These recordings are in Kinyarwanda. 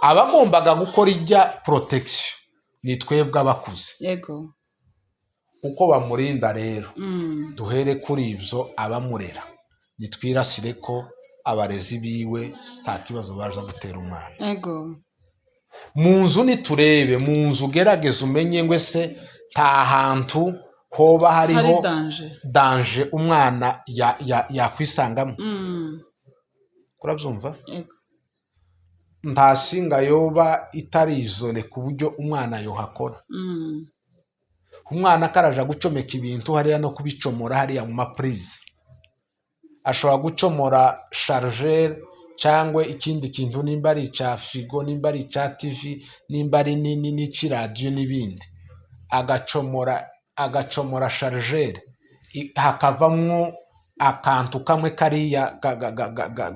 abagombaga gukora ijya protection ni twebwe abakuze yego uko bamurinda rero duhere kuri ibyo abamurera nitwirasire ko abarezi biwe nta kibazo baje gutera umwana yego mu nzu niturebe mu nzu ugerageze umenye ngo se nta hantu hoba hariho danje umwana yakwisangamo kurabyumva yego nta singa yoba itari izone ku buryo umwana yohakora umwana akaraja gucomeka ibintu hariya no kubicomora hariya mu mapurize ashobora gucomora chargeur cyangwa ikindi kintu nimba ari icya firigo nimba ari icya tv nimba ari n'ikiradiyo n'ibindi agacomora chargeur hakavamwo akantu kamwe kariya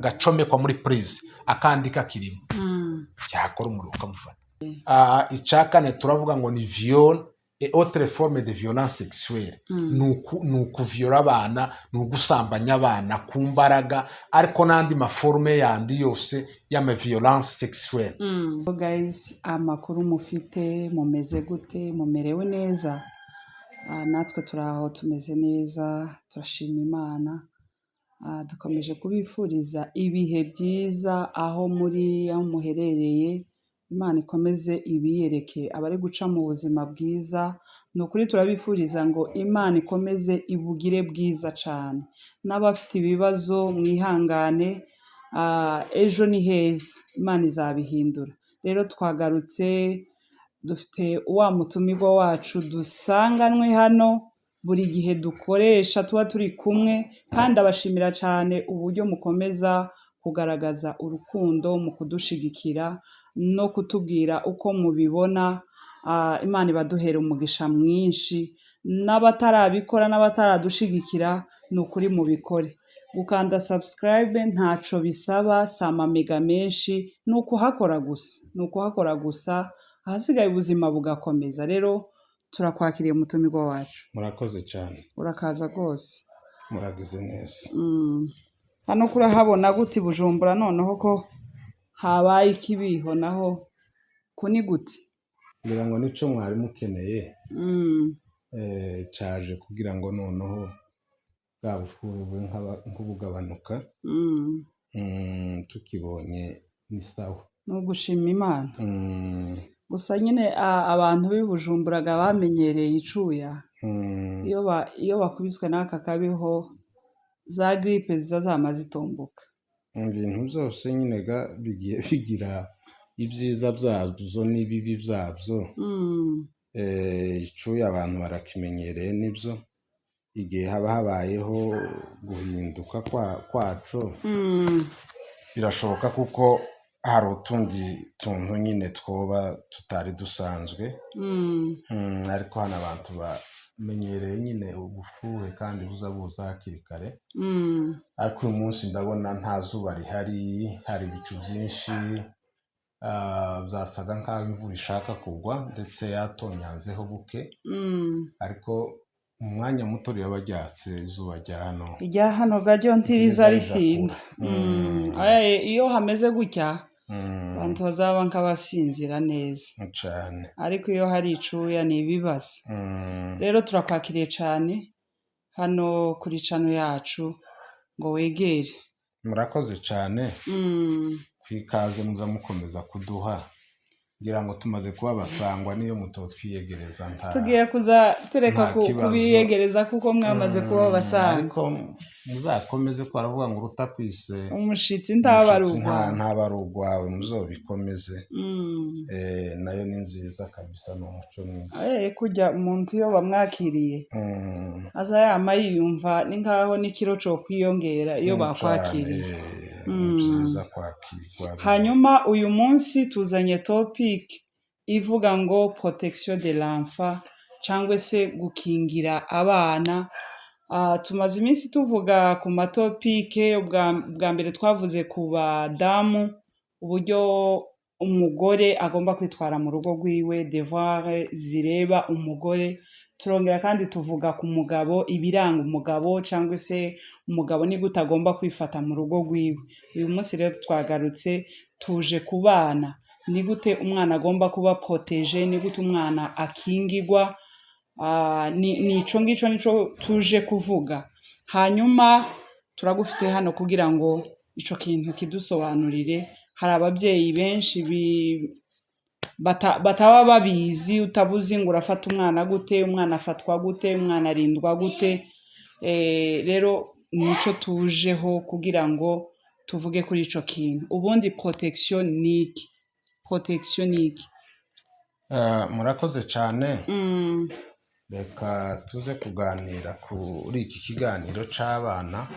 gacomekwa muri purize akandi kakirimo yakora umuriro ukamufata icya kane turavuga ngo ni viol et autre forme de violence sexuelle ni ukuviola abana ni ugusambanya abana ku mbaraga ariko n'andi maforme yandi yose y'ama violence sexuelle. Guys, amakuru mufite mumeze gute mumerewe neza? Natwe turaho tumeze neza turashima Imana. Dukomeje kubifuriza ibihe byiza aho muri aho muherereye. Imana ikomeze ibiyereke abari guca mu buzima bwiza. Ni ukuri turabifuriza ngo Imana ikomeze ibugire bwiza cyane. N'abafite ibibazo mwihangane, ejo ni heza, Imana izabihindura. Rero twagarutse dufite wa mutumirwa wacu dusanganwe hano buri gihe dukoresha tuba turi kumwe, kandi abashimira cyane uburyo mukomeza kugaragaza urukundo mu kudushigikira no kutubwira uko mubibona. Imana ibaduhere umugisha mwinshi. N'abatarabikora n'abataradushigikira ni ukuri mubikore. Gukanda subscribe ntaco bisaba, sama mega menshi, ni ukuhakora gusa ahasigaye ubuzima bugakomeza. Rero turakwakiriye mutumirwa wacu. Murakoze cyane. Urakaza rwose. Muragize neza. Hano kurahabona gute Bujumbura noneho ko habaye ikibiho naho kuni gute? Ngira ngo nico mwari mukeneye cyaje kugira ngo noneho bwabufuru nk'ubugabanuka tukibonye ni sawa. No gushima Imana. Gusa nyine abantu b'ibujumburaga bamenyereye icuya. Iyo bakubiswe n'aka kabiho za gripe ziza zamaze itomboka. Ibintu byose nyine bigiye bigira ibyiza byabyo n'ibibi byabyo. Icuya abantu barakimenyereye nibyo. Igihe haba habayeho guhinduka kwacu birashoboka kuko hari utundi tuntu nyine twoba tutari dusanzwe. Ariko hano abantu bamenyereye nyine ubufuhe kandi buza hakiri kare. Ariko uyu munsi ndabona nta zuba rihari, hari ibicu byinshi, byasaga nk'aho imvura ishaka kugwa ndetse yatonyanzeho buke. Ariko mu mwanya muto ryaba ryatse izuba rya hano gajyo ntiriza ritimba. Iyo hameze gutya abantu bazaba nk'abasinzira neza cyane, ariko iyo hari icuya ni ibibazo. Rero turakwakiriye cyane hano kuri channel yacu ngo wegere. Murakoze cyane kwikaze muza mukomeza kuduha, ngira ngo tumaze kuba basangwa niyo muto twiyegereza tugiye kuza tureka kubiyegereza kuko mwamaze kuba basangwa. Ariko muzakomeze ko aravuga ngo rutakwise umushitsi ntabarugwawe muzobikomeze. Nayo ni nziza kabisa, no muco mwiza. Kujya umuntu iyo bamwakiriye aza yama yiyumva ni nkaho n'ikiro cyo kwiyongera iyo bakwakiriye. Nziza kwakirwa. Hanyuma uyu munsi tuzanye topic ivuga ngo protection de l'enfant cyangwa se gukingira abana. Tumaze iminsi tuvuga ku matopike. Bwa mbere twavuze ku badamu uburyo umugore agomba kwitwara mu rugo rwiwe, devoir zireba umugore. Turongera kandi tuvuga ku mugabo, ibiranga umugabo cyangwa se umugabo ni gute agomba kwifata mu rugo rwiwe. Uyu munsi rero twagarutse tuje ku bana ni gute umwana agomba kuba protege ni gute umwana akingirwa ni ico ngico nico tuje kuvuga hanyuma turagufite hano kugira ngo ico kintu kidusobanurire hari ababyeyi benshi bataba babizi utabuzi ngo urafata umwana gute umwana afatwa gute umwana arindwa gute rero nico tujeho kugira ngo tuvuge kuri ico kintu ubundi protection niki murakoze cyane reka tuze kuganira kuri iki kiganiro c'abana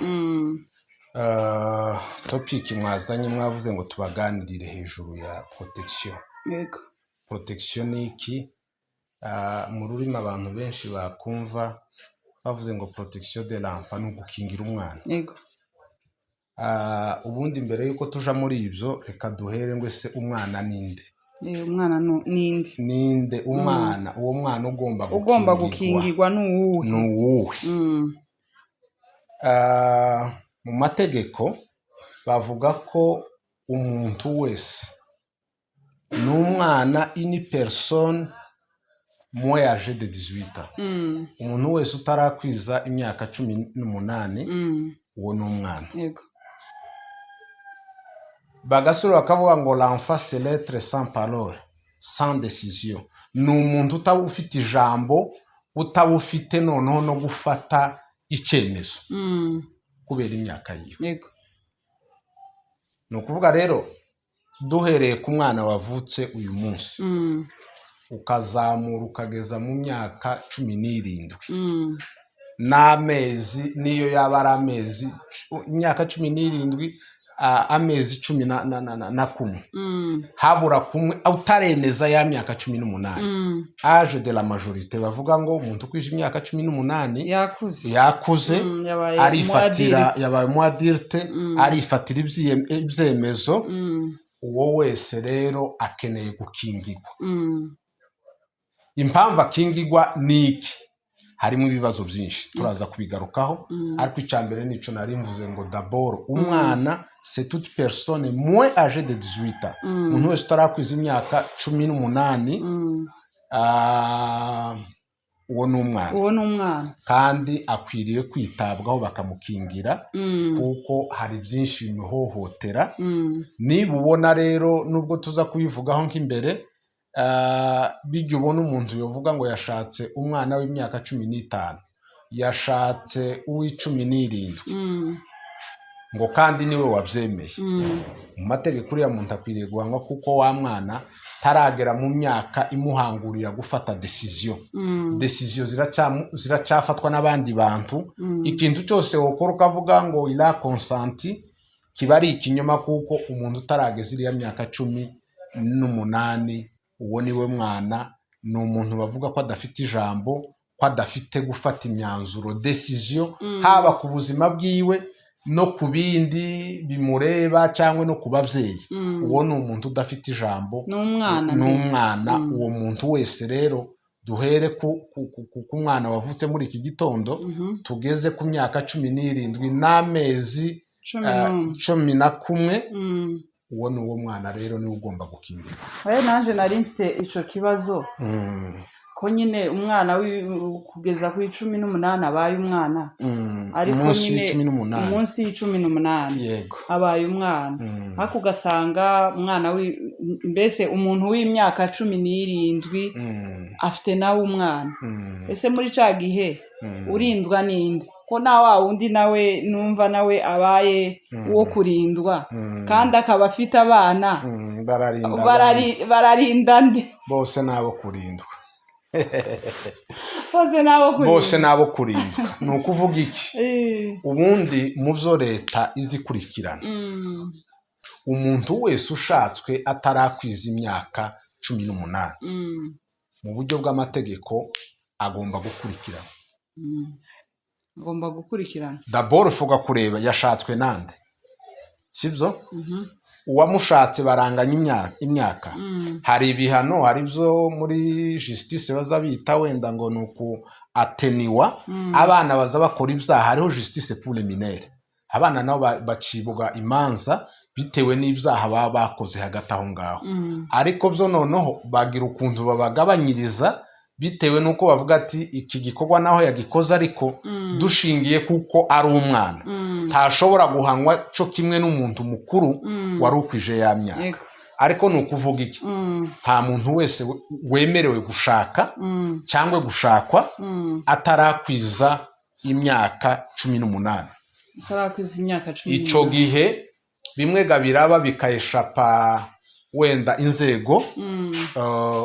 topic mwazanye mwavuze ngo tubaganirire hejuru ya protection yego protection niki mu rurimi abantu benshi bakumva bavuze ngo protection de l'enfant no gukingira umwana yego ubundi mbere yuko tuja muri ibyo reka duhere ngo ese umwana ninde umwana ninde umwana uwo mwana ugomba gukingirwa n'uwuhe mu mategeko bavuga ko umuntu wese n'umwana ini personne moins âgée de 18 ans umuntu wese utarakwiza imyaka 18 uwo ni umwana yego bagasura bakavuga ngo l'enfant c'est l'être sans parole sans décision ni umuntu utabufite ijambo utabufite noneho no gufata icyemezo kubera imyaka yiwe yego ni ukuvuga rero duhereye ku mwana wavutse uyu munsi ukazamura ukageza mu myaka 17 n'amezi niyo yaba ari amezi imyaka 17 amezi 11 habura kumwe utareneza ya myaka 18 âge de la majorité bavuga ngo umuntu kwije imyaka 18 yakuze arifatira yabaye mu adulte arifatira ibyemezo uwo wese rero akeneye gukingirwa impamvu akingirwa niki harimo ibibazo byinshi turaza kubigarukaho ariko icyambere nico nari mvuze ngo d'abord umwana c'est toute personne moins âgée de 18 ans umuntu wese utarakwiza imyaka 18 uwo ni umwana kandi akwiriye kwitabwaho bakamukingira kuko hari byinshi bimuhohotera niba ubona rero nubwo tuza kubivugaho nk'imbere bijya ubona umuntu yovuga ngo yashatse umwana w'imyaka 15 yashatse uw'17 ngo kandi niwe wabyemeye mu mategeko uriya muntu akwiriye guhanwa kuko wa mwana taragera mu myaka imuhangurira gufata decision ziracyafatwa n'abandi bantu ikintu cyose wokora ukavuga ngo ila consenti kiba ari ikinyoma kuko umuntu utarageza iriya myaka 18 uwo niwe mwana ni umuntu bavuga ko adafite ijambo ko adafite gufata imyanzuro decision haba ku buzima bwiwe no ku bindi bimureba cyangwa no ku babyeyi uwo ni umuntu udafite ijambo n'umwana uwo muntu wese rero duhere ku mwana wavutse muri iki gitondo tugeze ku myaka 17 n'amezi 11 uwo ni uwo mwana rero niwe ugomba gukingirwa nanje nari mfite ico kibazo ko nyine umwana kugeza ku 18 abaye umwana ariko nyine umunsi 18 yego abaye umwana ariko ugasanga umwana mbese umuntu w'imyaka 17 afite nawe umwana ese muri ca gihe urindwa ninde ko na wa wundi nawe numva nawe abaye uwo kurindwa kandi akaba afite abana bararinda nde bose nabo kurindwa bose nabo kurindwa ni ukuvuga iki ubundi mu byo leta izikurikirana umuntu wese ushatswe atarakwiza imyaka 18 mu buryo bw'amategeko agomba gukurikirana d'abord ufuga kureba yashatswe nande sibyo uwamushatse baranganya imyaka hari ibihano hari byo muri justice baza bita wenda ngo nuko ateniwa abana baza bakora ibyaha hariho justice pour les mineurs abana nabo bacibwa imanza bitewe n'ibyaha baba bakoze hagati aho ngaho. Ariko byo noneho bagira ukuntu babagabanyiriza bitewe n'uko bavuga ati iki gikorwa naho yagikoze ariko dushingiye kuko ari umwana ntashobora guhanwa cyo kimwe n'umuntu mukuru wari ukwije ya myaka. Ariko ni ukuvuga iki? Nta muntu wese wemerewe gushaka cyangwa gushakwa atarakwiza imyaka 18. Icyo gihe bimwe biraba bikayeshapa wenda inzego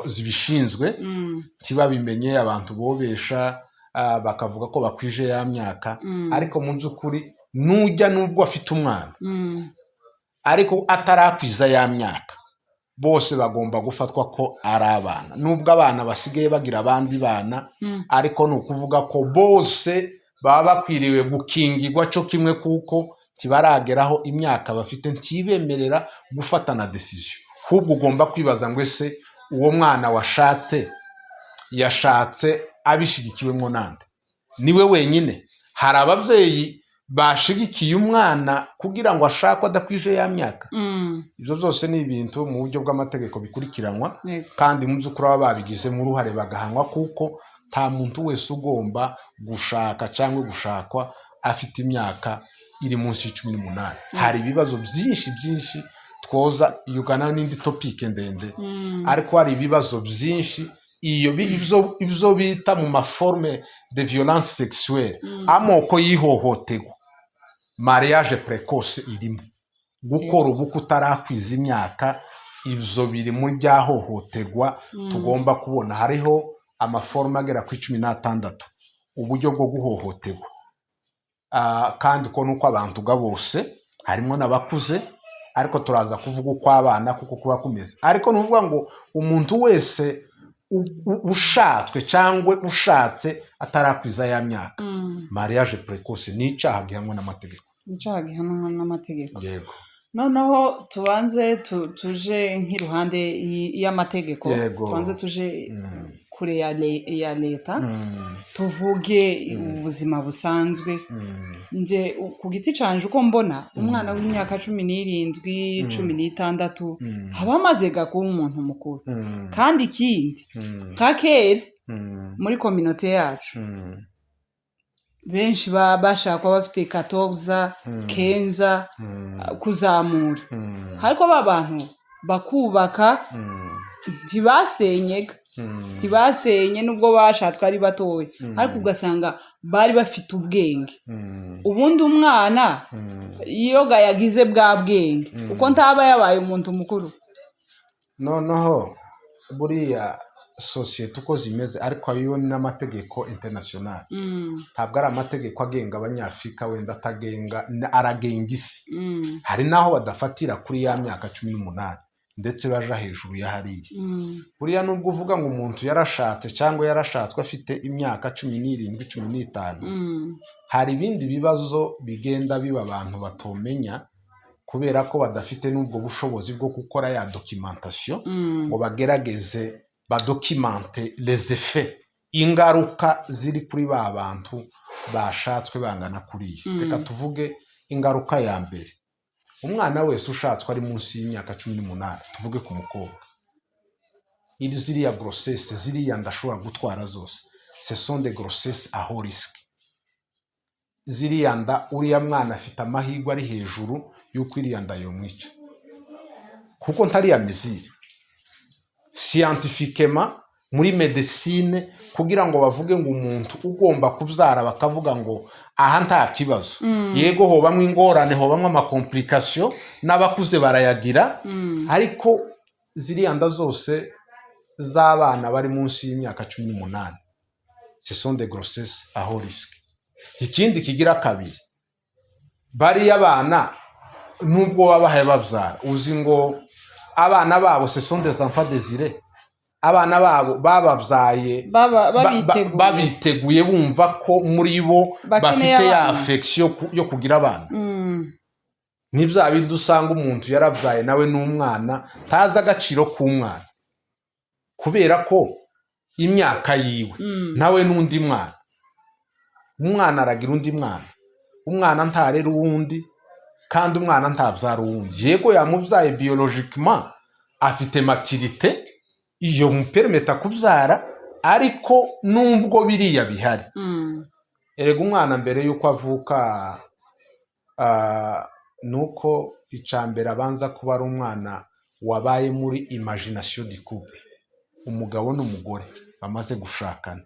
zibishinzwe ntibabimenye, abantu bobesha bakavuga ko bakwije ya myaka. Ariko mu by'ukuri nujya nubwo afite umwana ariko atarakwiza ya myaka, bose bagomba gufatwa ko ari abana. Nubwo abana basigaye bagira abandi bana, ariko ni ukuvuga ko bose baba bakwiriwe gukingirwa cyo kimwe kuko tibarageraho imyaka bafite ntibemerera gufata na decision. Ahubwo ugomba kwibaza ngo ese uwo mwana washatse yashatse abishigikiwemo nande? Niwe wenyine? Hari ababyeyi bashigikiye umwana kugira ngo ashakwe adakwije ya myaka? Ibyo byose ni ibintu mu buryo bw'amategeko bikurikiranwa, kandi mu by'ukuri baba babigizemo uruhare bagahanwa, kuko nta muntu wese ugomba gushaka cyangwa gushakwa afite imyaka iri munsi y'18. Hari ibibazo byinshi twoza yugana n'indi topike ndende, ariko hari ibibazo byinshi ibyo bita mu maforme de violence sexuelle, amoko y'ihohoterwa, mariage précoce irimo, gukora ubukwe utarakwiza imyaka, ibyo biri muri bya hohoterwa tugomba kubona. Hariho amaforme agera ku 16 uburyo bwo guhohoterwa, kandi ko nuko abantu bose harimo n'abakuze, ariko turaza kuvuga uko abana kuko kuba kumeze. Ariko nuvuga ngo umuntu wese ushatswe cyangwa ushatse atarakwiza ya myaka, mariage précoce ni icyaha gihanwa n'amategeko. Yego. Noneho tubanze tuje nk'iruhande y'amategeko, tubanze tuje kure ya leta, tuvuge ubuzima busanzwe. Nje ku giti canje uko mbona umwana w'imyaka 17 16 haba amaze kuba umuntu mukuru. Kandi ikindi kakera muri communauté yacu benshi bashaka bafite 14 15 kuzamura, ariko babantu bakubaka ntibasenye nubwo bashatswe ari batoye, ariko ugasanga bari bafite ubwenge. Ubundi umwana iyo yagize bwa bwenge uko ntaba yabaye umuntu mukuru. Noneho buriya societe uko zimeze, ariko ayo ni n'amategeko international, ntabwo ari amategeko agenga abanyafrika wenda atagenga, aragenga isi. Hari naho badafatira kuri ya myaka 18 ndetse baja hejuru ya hariya. Buriya nubwo uvuga ngo umuntu yarashatse cyangwa yarashatswe afite imyaka 17 15, hari ibindi bibazo bigenda biba abantu batomenya, kubera ko badafite n'ubwo bushobozi bwo gukora ya documentation ngo bagerageze badocumente les effets, ingaruka ziri kuri ba bantu bashatswe bangana kuriya. Reka tuvuge ingaruka ya mbere. Umwana wese ushatswe ari munsi y'imyaka 18, tuvuge ku mukobwa, ziriya grossesse ziriya ndashobora gutwara zose, ce sont des grossesses à haut risque. Ziriya nda uriya mwana afite amahirwe ari hejuru y'uko iriya nda yomwica, kuko ntari ya mizire scientifiquement muri medicine, kugira ngo bavuge ngo umuntu ugomba kubyara bakavuga ngo aha nta kibazo. Yego hobamwe ingorane, hobamwe amakomplication, n'abakuze barayagira, ariko ziriya nda zose z'abana bari munsi y'imyaka 18 ce sont des grossesses à haut risque. Ikindi kigira kabiri, bariya abana nubwo babahaye babyara, uzi ngo abana babo ce sont des enfants désirés. Abana babo bababyaye babiteguye, bumva ko muri bo bafite ya affection yo kugira abana. Nibyo bindi usanga umuntu yarabyaye nawe n'umwana ntazi agaciro k'umwana, kubera ko imyaka yiwe nawe n'undi mwana, umwana aragira undi mwana, umwana ntarera uwundi, kandi umwana ntabyara uwundi. Yego yamubyaye biologically afite maturite iyo mupermeta kubyara, ariko nubwo biriya bihari, erega umwana mbere yuko avuka nuko icambere abanza kuba ari umwana wabaye muri imagination du couple, umugabo n'umugore bamaze gushakana.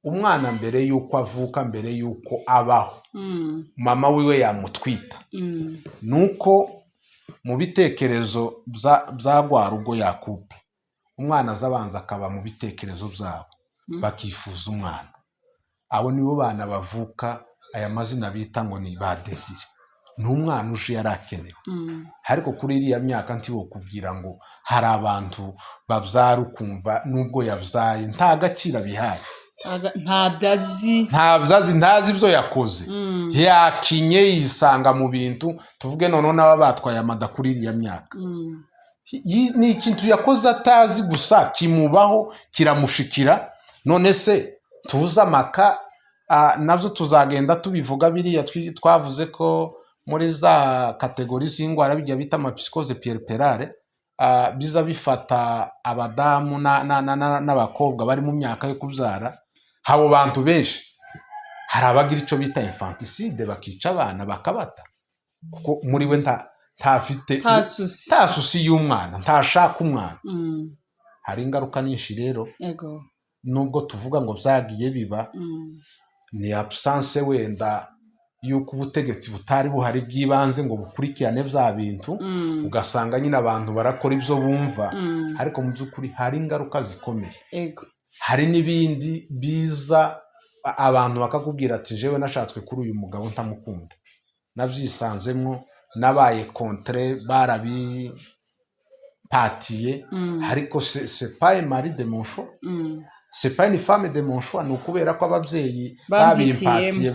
Umwana mbere yuko avuka, mbere yuko abaho, mama wiwe yamutwita, nuko mu bitekerezo bya rwa rugo ya couple umwana azabanza akaba mu bitekerezo byabo, bakifuza umwana. Abo nibo bana bavuka, aya mazina bita ngo ni ba Desire. Ni umwana uje yarakenewe, ariko kuri iriya myaka ntiwo kubwira ngo hari abantu babyara ukumva nubwo yabyaye nta gaciro bihaye, ntazi ibyo yakoze, yakinye yisanga mu bintu. Tuvuge noneho n'aba batwaye amada kuri iriya myaka, ni ikintu yakoze atazi, gusa kimubaho kiramushikira. None se tuzi amaka nabyo tuzagenda tubivuga, biriya twavuze ko muri za kategori z'indwara bijya bita amapsikoze puerperale, biza bifata abadamu n'abakobwa bari mu myaka yo kubyara. Abo bantu benshi hari abagira icyo bita infanticide, bakica abana bakabata, kuko muri we ntafite nta susi y'umwana, ntashaka umwana. Hari ingaruka nyinshi rero, nubwo tuvuga ngo byagiye biba, ni absence wenda yuko ubutegetsi butari buhari bw'ibanze ngo bukurikirane bya bintu, ugasanga nyine abantu barakora ibyo bumva, ariko mu by'ukuri hari ingaruka zikomeye. Hari n'ibindi biza abantu bakakubwira ati jewe nashatswe kuri uyu mugabo ntamukunda, nabyisanzemo, nabaye contre, barabipatiye, ariko c'est pas un mari de mon choix, c'est pas une femme de mon choix. Ni ukubera ko ababyeyi babimpatiye,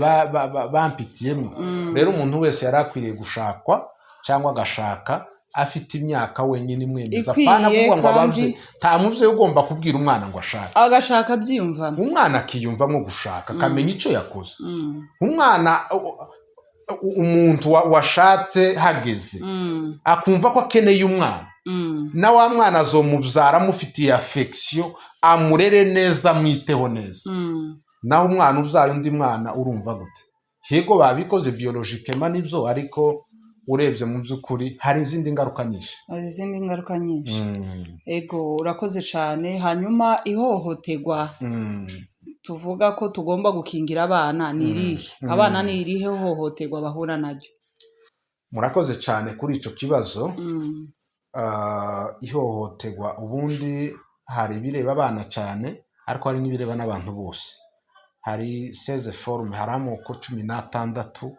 bampitiyemo. Rero umuntu wese yari akwiriye gushakwa cyangwa agashaka afite imyaka wenyine imwemeza, pana kuvuga ngo ababyeyi. Nta mubyeyi ugomba kubwira umwana ngo ashake, agashaka byiyumvamo. Umwana akiyumvamo gushaka, akamenya icyo yakoze. Umwana, umuntu washatse hageze akumva ko akeneye umwana, na wa mwana azomubyara amufitiye affection, amurere neza, amwiteho neza. Naho umwana ubyaye undi mwana urumva gute? Yego babikoze biologically nibyo, ariko urebye mu by'ukuri hari izindi ngaruka nyinshi. Ego, urakoze cyane. Hanyuma ihohoterwa tuvuga ko tugomba gukingira abana ni irihe? Abana ni irihe hohoterwa bahura naryo? Murakoze cyane kuri icyo kibazo. Ihohoterwa ubundi hari ibireba abana cyane, ariko hari n'ibireba n'abantu bose. Hari 16 forme, hari amoko 16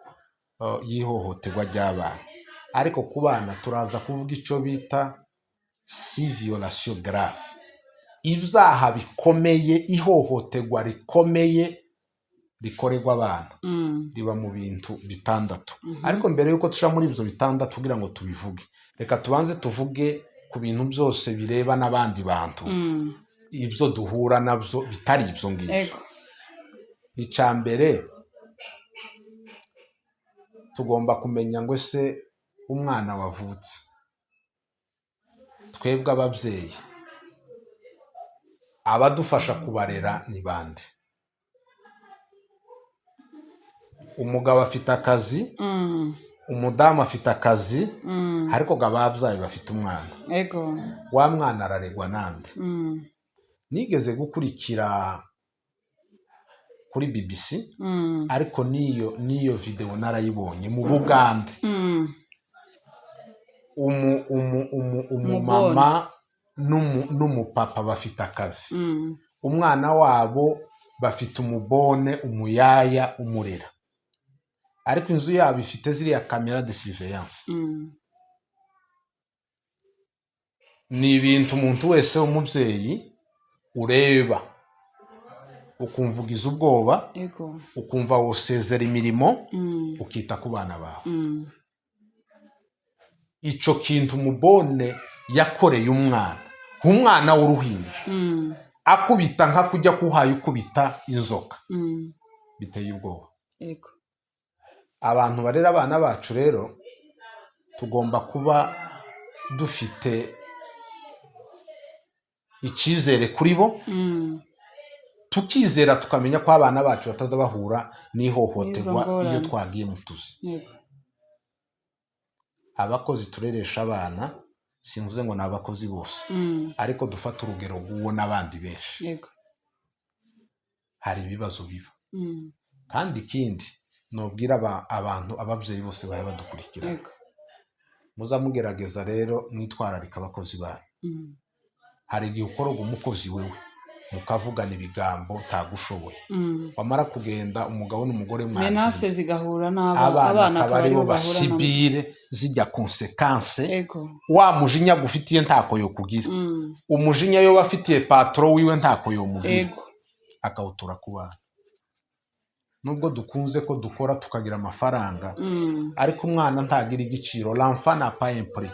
y'ihohoterwa ry'abana, ariko ku bana turaza kuvuga icyo bita si violation grave, ibyaha bikomeye, ihohoterwa rikomeye rikorerwa abana, riba mu bintu 6. Ariko mbere yuko tusha muri ibyo 6 kugira ngo tubivuge, reka tubanze tuvuge ku bintu byose bireba n'abandi bantu, ibyo duhura nabyo bitari ibyo ngibyo. Icya mbere tugomba kumenya ngo ese umwana wavutse, twebwe ababyeyi abadufasha kubarera ni bande? Umugabo afite akazi, umudamu afite akazi, ariko ababyeyi bafite umwana. Wa mwana araregwa nande? Nigeze gukurikira kuri BBC, ariko niyo video narayibonye mu Bugande. Umumama n'umupapa bafite akazi, umwana wabo bafite umubone, umuyaya umurera, ariko inzu yabo ifite ziriya kamera de surveillance. Ni ibintu umuntu wese w'umubyeyi ureba ukumva ugize ubwoba, ukumva wosezera imirimo, ukita ku bana bawe. Icyo kintu umubone yakoreye umwana w'uruhinja, akubita nka kujya kuhaye ukubita inzoka, biteye ubwoba. Abantu barera abana bacu rero tugomba kuba dufite icyizere kuri bo, tukizera tukamenya ko abana bacu bataza bahura n'ihohoterwa iyo twagiye mu tuzi. Abakozi tureresha abana sinvuze ngo ni abakozi bose, ariko dufata urugero rw'uwo n'abandi benshi. Hari ibibazo biba, kandi ikindi nubwira abantu, ababyeyi bose bari badukurikira, muzamugerageza rero mwitwararika abakozi banyu. Hari igihe ukoroga umukozi wewe mukavugana ibigambo ntagushoboye, wamara kugenda umugabo n'umugore menase zigahura n'abana akaba aribo basibire zijya konsekanse. Wa mujinya gufitiye ntako yo kugira, umujinya yo bafitiye patro wiwe ntako yo mugira, akawutura ku bana. Nubwo dukunze ko dukora tukagira amafaranga, ariko umwana ntagira igiciro. L'enfant n'a pas un prix.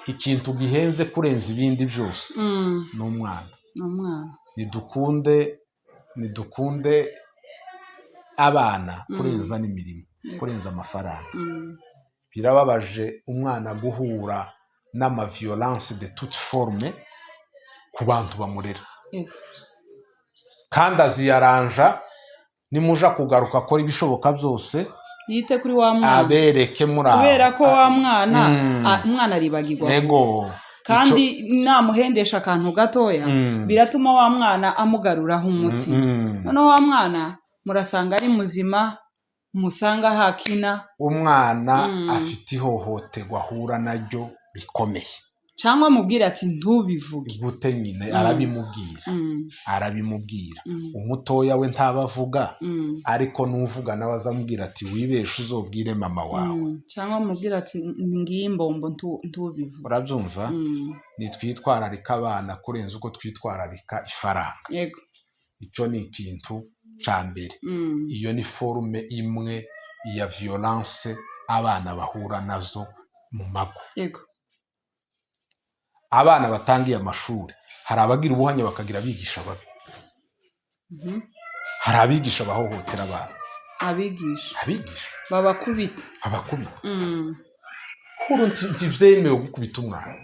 Ikintu gihenze kurenza ibindi byose ni umwana. Nidukunde abana kurenza n'imirimo, kurenza amafaranga. Birababaje umwana guhura n'ama violence de toute forme ku bantu bamurera, kandi aziyaranja nimuja kugaruka akora ibishoboka byose yite kuri wa mwana, abereke muri kubera ko wa mwana umwana aribagirwa. Kandi namuhendesha akantu gatoya biratuma wa mwana amugaruraho umuti. Noneho wa mwana murasanga ari muzima, musanga hakina. Umwana afite ihohoterwa ahura naryo rikomeye, cyangwa mubwira ati ntubivuge gute. Nyine arabimubwira umutoya we ntabavuga, ariko nuvuga nawe azamubwira ati wibeshe uzobwire mama wawe, cyangwa mubwira ati ngiye imbombo ntubivuge. Urabyumva? Nitwitwararika abana kurenza uko twitwararika ifaranga. Icyo ni ikintu cya mbere. Iyo ni forume imwe ya violence abana bahura nazo mu mago. Abana batangiye amashuri, hari abagira ubuhanya bakagira abigisha babi, hari abigisha bahohotera abana, abigisha babakubita. Ntibyemewe gukubita umwana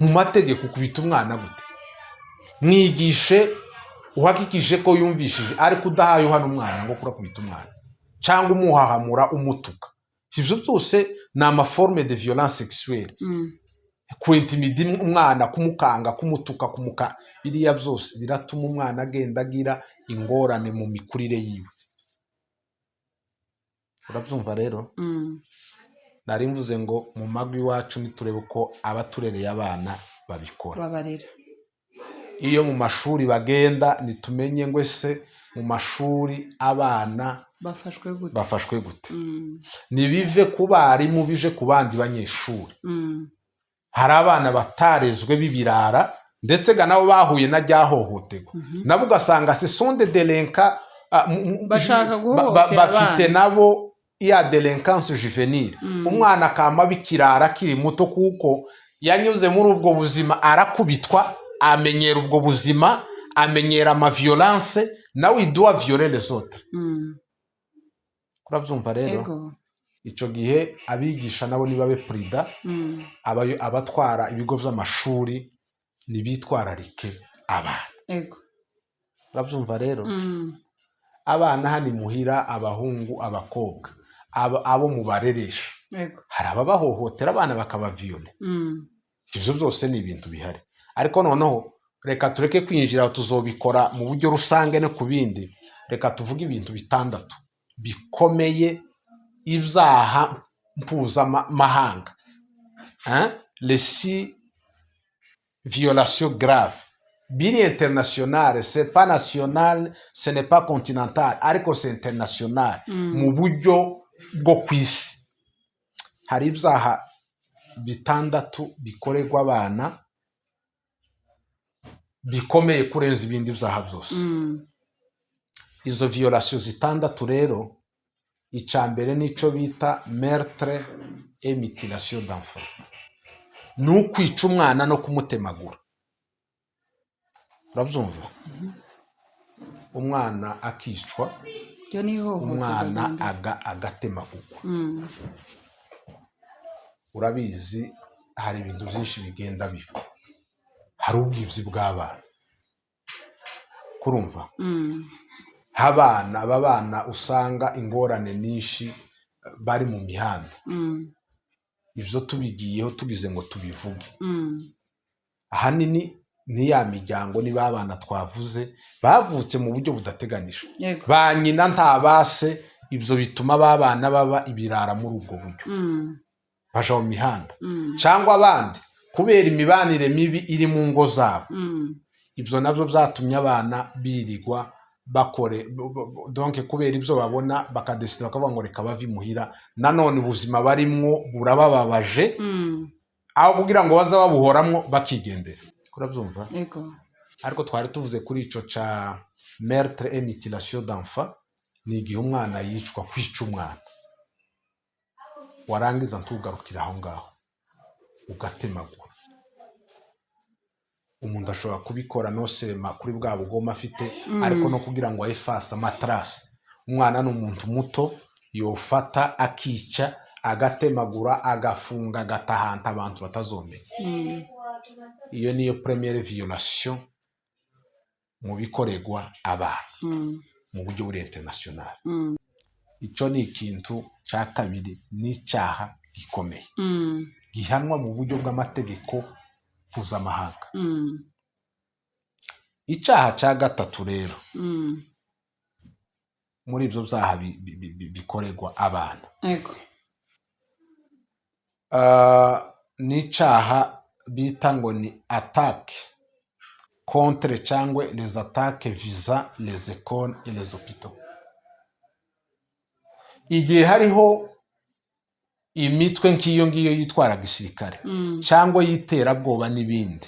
mu mategeko. Ukubita umwana gute? Mwigishe uhakikishe ko yumvishije, ariko udahaye uhana umwana ngo kurakubita umwana cyangwa umuhahamura umutuka. Ibyo byose ni amaforme de violence sexuelle. Kwintimida umwana, kumukanga, kumutuka, biriya byose biratuma umwana agenda agira ingorane mu mikurire yiwe. Urabyumva rero? Nari mvuze ngo mu magwi iwacu niturebe uko abaturereye abana babikora, babarera. Iyo mu mashuri bagenda nitumenye ngo ese mu mashuri abana bafashwe gute. Nibive ku barimu bije ku bandi banyeshuri. Hari abana batarezwe b'ibirara, ndetse ga nabo bahuye na ryahohoterwa, nabo ugasanga se sonde delinka bashaka guhohotera abana, bafite nabo ya delinquance juvenile. Umwana akama bikirara akiri muto, kuko yanyuze muri ubwo buzima, arakubitwa, amenyera ubwo buzima, amenyera ama violence, nawe idua violer les autres. Urabyumva rero? Icyo gihe abigisha nabo nibabe prida, abatwara ibigo by'amashuri nibitwararike abana. Urabyumva rero? Abana hani muhira, abahungu, abakobwa, abo mubareresha, hari ababahohotera abana bakabaviyone. Ibyo byose ni ibintu bihari, ariko noneho reka tureke kwinjira tuzobikora mu buryo rusange no ku bindi. Reka tuvuge ibintu 6 bikomeye ibyaha mpuzamahanga, les 6 violations graves biri international. C'est pas national, ce n'est pas continental, ariko c'est international. Mu buryo bwo kwisi hari ibyaha 6 bikorerwa abana bikomeye kurenza ibindi byaha byose. Izo violations 6 rero, icambere nico bita meurtre et mutilation d'enfant, n'ukwica umwana no kumutemagura. Urabyumva? Umwana akicwa, umwana agatemagurwa. urabizi hari ibintu byinshi bigenda biba, hari ubwibyi bw'abana, kurumva aba bana usanga ingorane nyinshi bari mu mihanda, ibyo tubigiyeho tugize ngo tubivuge, ahanini ni ya miryango niba abana twavuze bavutse mu buryo budateganijwe, ba nyina nta base, ibyo bituma babana baba ibirara muri ubwo buryo, baja mu mihanda, cyangwa abandi kubera imibanire mibi iri mu ngo zabo, ibyo nabyo byatumye abana birirwa bakore donc kubera ibyo babona bakadesida bakavuga ngo reka bave imuhira, nanone ubuzima barimwo burabababaje, aho kugira ngo baza babuhoramwo bakigendera, kurabyumva. Ariko twari tuvuze kuri ico ca meurtre et mutilation d'enfant, ni igihe umwana yicwa, kwica umwana warangiza ntugarukira aho ngaho ugatemagura. Umuntu ashobora kubikora no sema kuri bwa bugoma afite, ariko no kugira ngo ayifase amatrasi. Umwana ni umuntu muto, yofata akica, agatemagura, agafunga, agatahanta abantu batazomenya. Iyo niyo première violation mu bikoregwa abana mu buryo buri international. Ico ni ikintu ca kabiri, n'icyaha gikomeye gihanwa mu buryo bw'amategeko mpuzamahanga. Icyaha cya gatatu rero muri ibyo byaha bikoregwa abana, n'icyaha bita ngo ni attaque contre cyangwa les attaques visant les écoles et les hôpitaux. Igihe hariho imitwe nk'iyo ngiyo yitwara gisirikare cyangwa y'iterabwoba n'ibindi,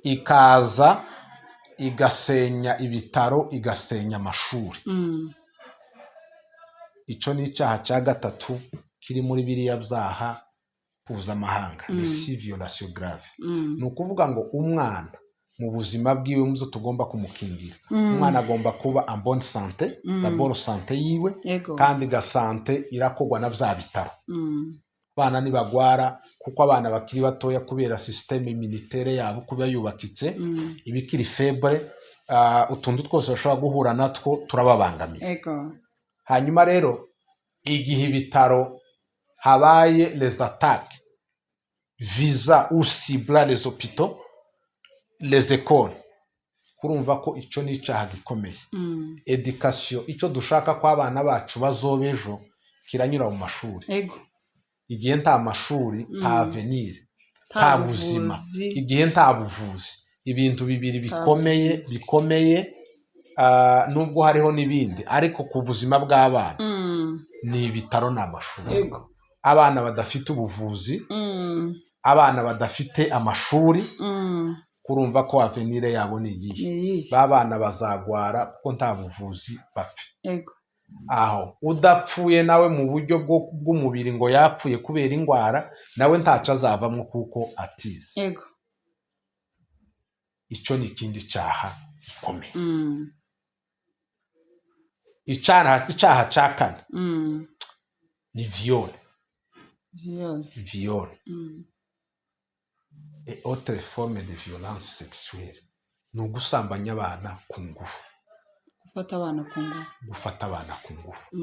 ikaza igasenya ibitaro, igasenya amashuri, icyo ni icyaha cya gatatu kiri muri biriya byaha mpuzamahanga, les violations graves. Ni ukuvuga ngo umwana mu buzima bwiwe muzo tugomba kumukingira. Umwana agomba kuba en bonne santé, d'abord santé yiwe, kandi ga santé irakogwa na bya bitaro. Abana nibagwara, kuko abana bakiri batoya kubera systeme immunitaire yabo kuba yubakitse ibikiri faible, utundu twose bashobora guhura natwo turababangamiye. Hanyuma rero igihe ibitaro habaye les attaques visa ou cibla les hôpitaux, les écoles, kurumva ko ico ni icyaha gikomeye. Education, ico dushaka ko abana bacu bazobejo kiranyura mu mashuri. Igihe nta mashuri, nta avenir, nta buzima. Igihe nta buvuzi, ibintu bibiri bikomeye nubwo hariho n'ibindi, ariko ku buzima bw'abana ni ibitaro n'amashuri. Abana badafite ubuvuzi, abana badafite amashuri, kurumva ko avenir yabo ni iyihe. Babana bazagwara kuko nta buvuzi bapfe. Aho udapfuye nawe mu buryo bw'umubiri ngo yapfuye kubera ingwara, nawe ntaco azavamwo kuko atize. Ico ni ikindi cyaha gikomeye. Icyaha cya kane ni viol. Et autre forme de violence sexuelle, ni ugusambanya abana ku ngufu, gufata abana ku ngufu.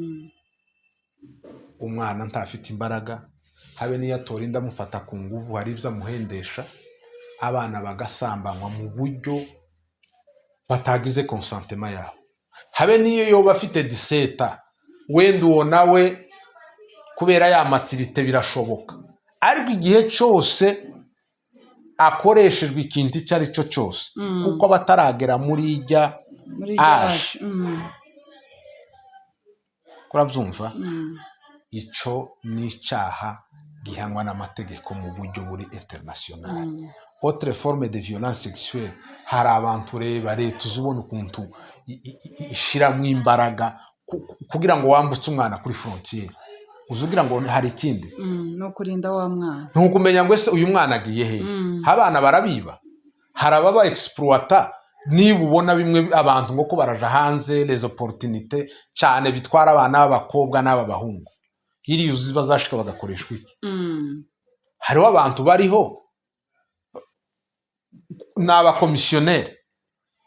Umwana ntafite imbaraga, habe niyo atora inda amufata ku ngufu, hari ibyo amuhendesha, abana bagasambanywa mu buryo batagize consentiment yabo. Habe niyo yoba afite 17, wenda uwo nawe kubera ya maturité birashoboka, ariko igihe cyose akoreshejwe ikintu icyo ari cyo cyose, kuko bataragera muri ijya age, kurabyumva. Ico ni icyaha gihanwa n'amategeko mu buryo buri international. Autre forme de violence sexuelle, hari abantu reba leta uzubona ukuntu ishiramwo imbaraga kugira ngo wambutse umwana kuri frontiere, uzugira ngo hari ikindi no kurinda wa mwana, ntukumenya ngo ese uyu mwana agiye hehe. Abana barabiba, hari ababa exploiter, niba ubona bimwe abantu ngo ko baraja hanze, les opportunités cyane bitwara abana b'abakobwa n'abahungu, hiri uziba zashika bagakoreshwa iki. hariho abantu bariho ni abakomisiyoneri,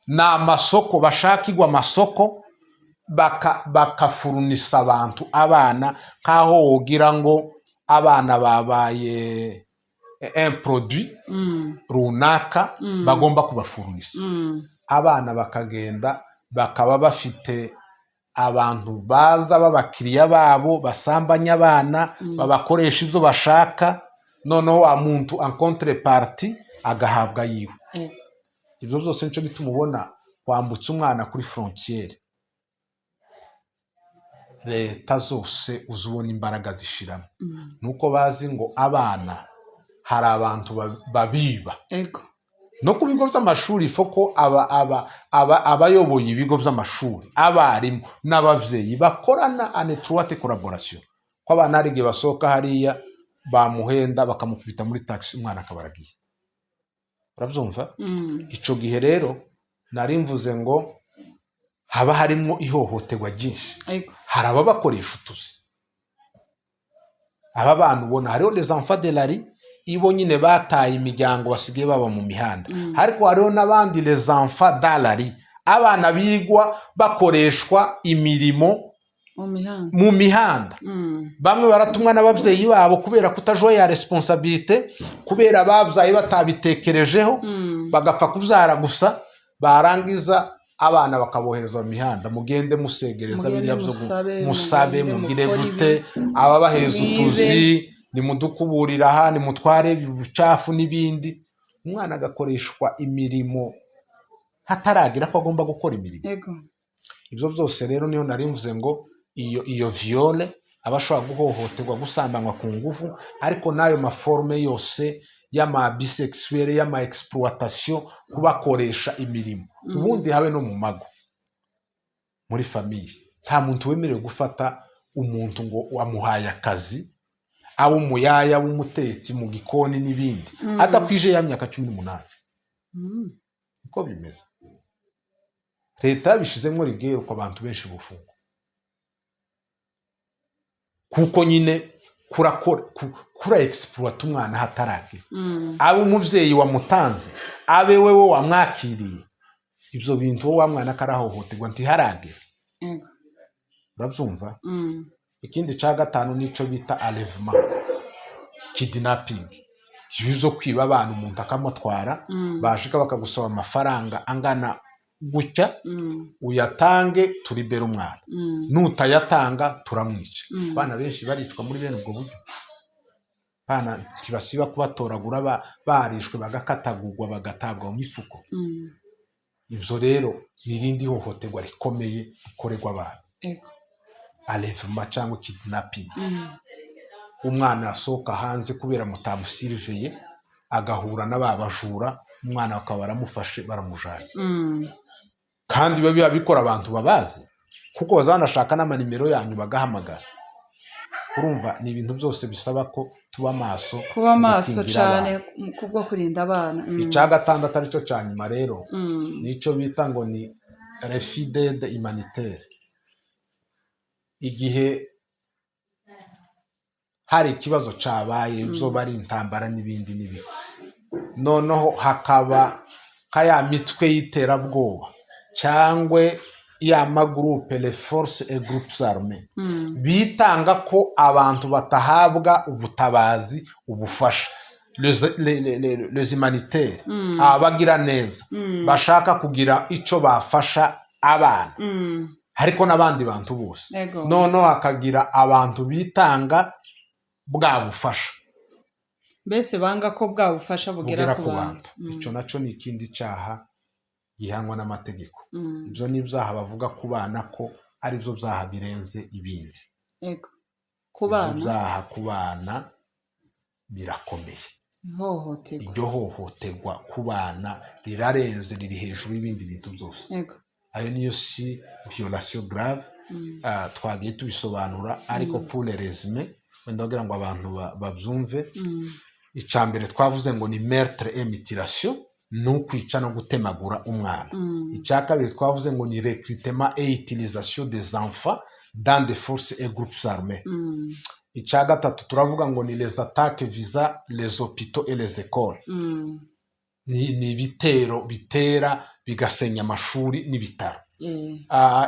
ni amasoko bashakirwa amasoko bakafurunisa abantu abana nk'aho wogira ngo abana babaye un produit runaka bagomba kubafurunisa. Abana bakagenda bakaba bafite abantu baza b'abakiriya babo basambanya abana, babakoresha ibyo bashaka, noneho wa muntu en contrepartie agahabwa yiwe. Ibyo byose nicyo bituma ubona kwambutsa umwana kuri frontiere, leta zose uzubona imbaraga zishiramo, nuko bazi ngo abana hari abantu babiba. No ku bigo by'amashuri foko abayoboye ibigo by'amashuri, abarimu n'abavyeyi bakorana en étroite collaboration, ko abana hari igihe basohoka hariya bamuhenda bakamukubita muri taxi, umwana akabaragiye. Urabyumva? Ico gihe rero nari mvuze ngo haba harimo ihohoterwa ryinshi. Hari ababakoresha utuzi, aba bantu ubona hariho les enfants de la rue, ibo nyine bataye imiryango basigaye baba mu mihanda. Ariko hariho n'abandi les enfants dans la rue, abana bigwa bakoreshwa imirimo mu mihanda. Bamwe baratumwa n'ababyeyi babo kubera kutajoya ya responsabilité, kubera babyaye batabitekerejeho, bagapfa kubyara gusa, barangiza abana bakabohereza mu mihanda, mugende musegereza biriya byo musabe mugire gute, ababaheza utuzi, nimudukuburira aha, nimutware ubucafu n'ibindi. Umwana agakoreshwa imirimo hataragira ko agomba gukora imirimo. Ibyo byose rero niyo nari mvuze ngo iyo viole abashobora guhohoterwa, gusambanywa ku ngufu, ariko nayo maforme yose y'ama bisexuel, y'ama exploitation, kubakoresha imirimo. Ubundi habe no mu mago, muri famille, nta muntu wemerewe gufata umuntu ngo wamuhaye akazi, abo umuyaya w'umutetsi mu gikoni n'ibindi, adakwije ya myaka 18. Uko bimeze, leta bishizemo rigero ko abantu benshi bufungwa, kuko nyine kura exploit umwana hatarake. Abo umuvyeyi wamutanze, abe wewe wamwakiriye, ibyo bintu wa mwana karahohoterwa ntiharage. Urabyumva? Ikindi ca gatanu nico bita enlèvement, kidnapping, ibizo kwiba abantu umuntu akamutwara, bashika bakagusaba amafaranga angana gutya, uyatange turibera umwana, nutayatanga turamwica. Abana benshi baricwa muri bene ubwo buryo. Bana tibasiba kubatoragura barishwe bagakatagurwa bagatabwa mu mifuko. Ibyo rero nirindi hohoterwa rikomeye ikorerwa abantu. Enlèvement cyangwa kidnapping. Umwana asohoka hanze kubera mutamusiriveye, agahura n'ababajura, umwana akaba baramufashe baramujanye. Kandi biba bikora abantu babazi, kuko bazanashaka n'amanimero yanyu bagahamagara. Urumva ni ibintu byose bisaba ko tuba maso cyane kubwo kurinda abana. Icya gatandatu aricyo cya nyuma rero, nico bita ngo ni refus d'aide humanitaire. Igihe hari ikibazo cabaye, byo bari intambara n'ibindi n'ibiki, noneho hakaba kaya mitwe y'iterabwoba cyangwa ya magroupe, les forces et groupes armés, bitanga ko abantu batahabwa ubutabazi, ubufasha, les humanitaires, abagira neza, bashaka kugira ico bafasha abana, ariko n'abandi bantu bose. Noneho hakagira abantu bitanga bwa bufasha, mbese banga ko bwa bufasha bugera ku bantu. Ico naco ni ikindi cyaha gihangwa n'amategeko. Ibyo ni ibyaha bavuga ku bana ko ari byo byaha birenze ibindi. Ibyaha ku bana birakomeye. Iryo hohoterwa ku bana rirarenze, riri hejuru y'ibindi bintu byose. Ayo niyo si violation grave, twagiye tubisobanura, ariko pour le résumé wenda kugira ngo abantu babyumve, icambere twavuze ngo ni meurtre et mutilation, n'ukwica no gutemagura umwana. Icya kabiri twavuze ngo ni recrutement et utilisation des enfants dans des forces et groupes armés. icya gatatu turavuga ngo ni les attaques visa les hôpitaux et les écoles. Ni ibitero bitera bigasenya amashuri n'ibitaro.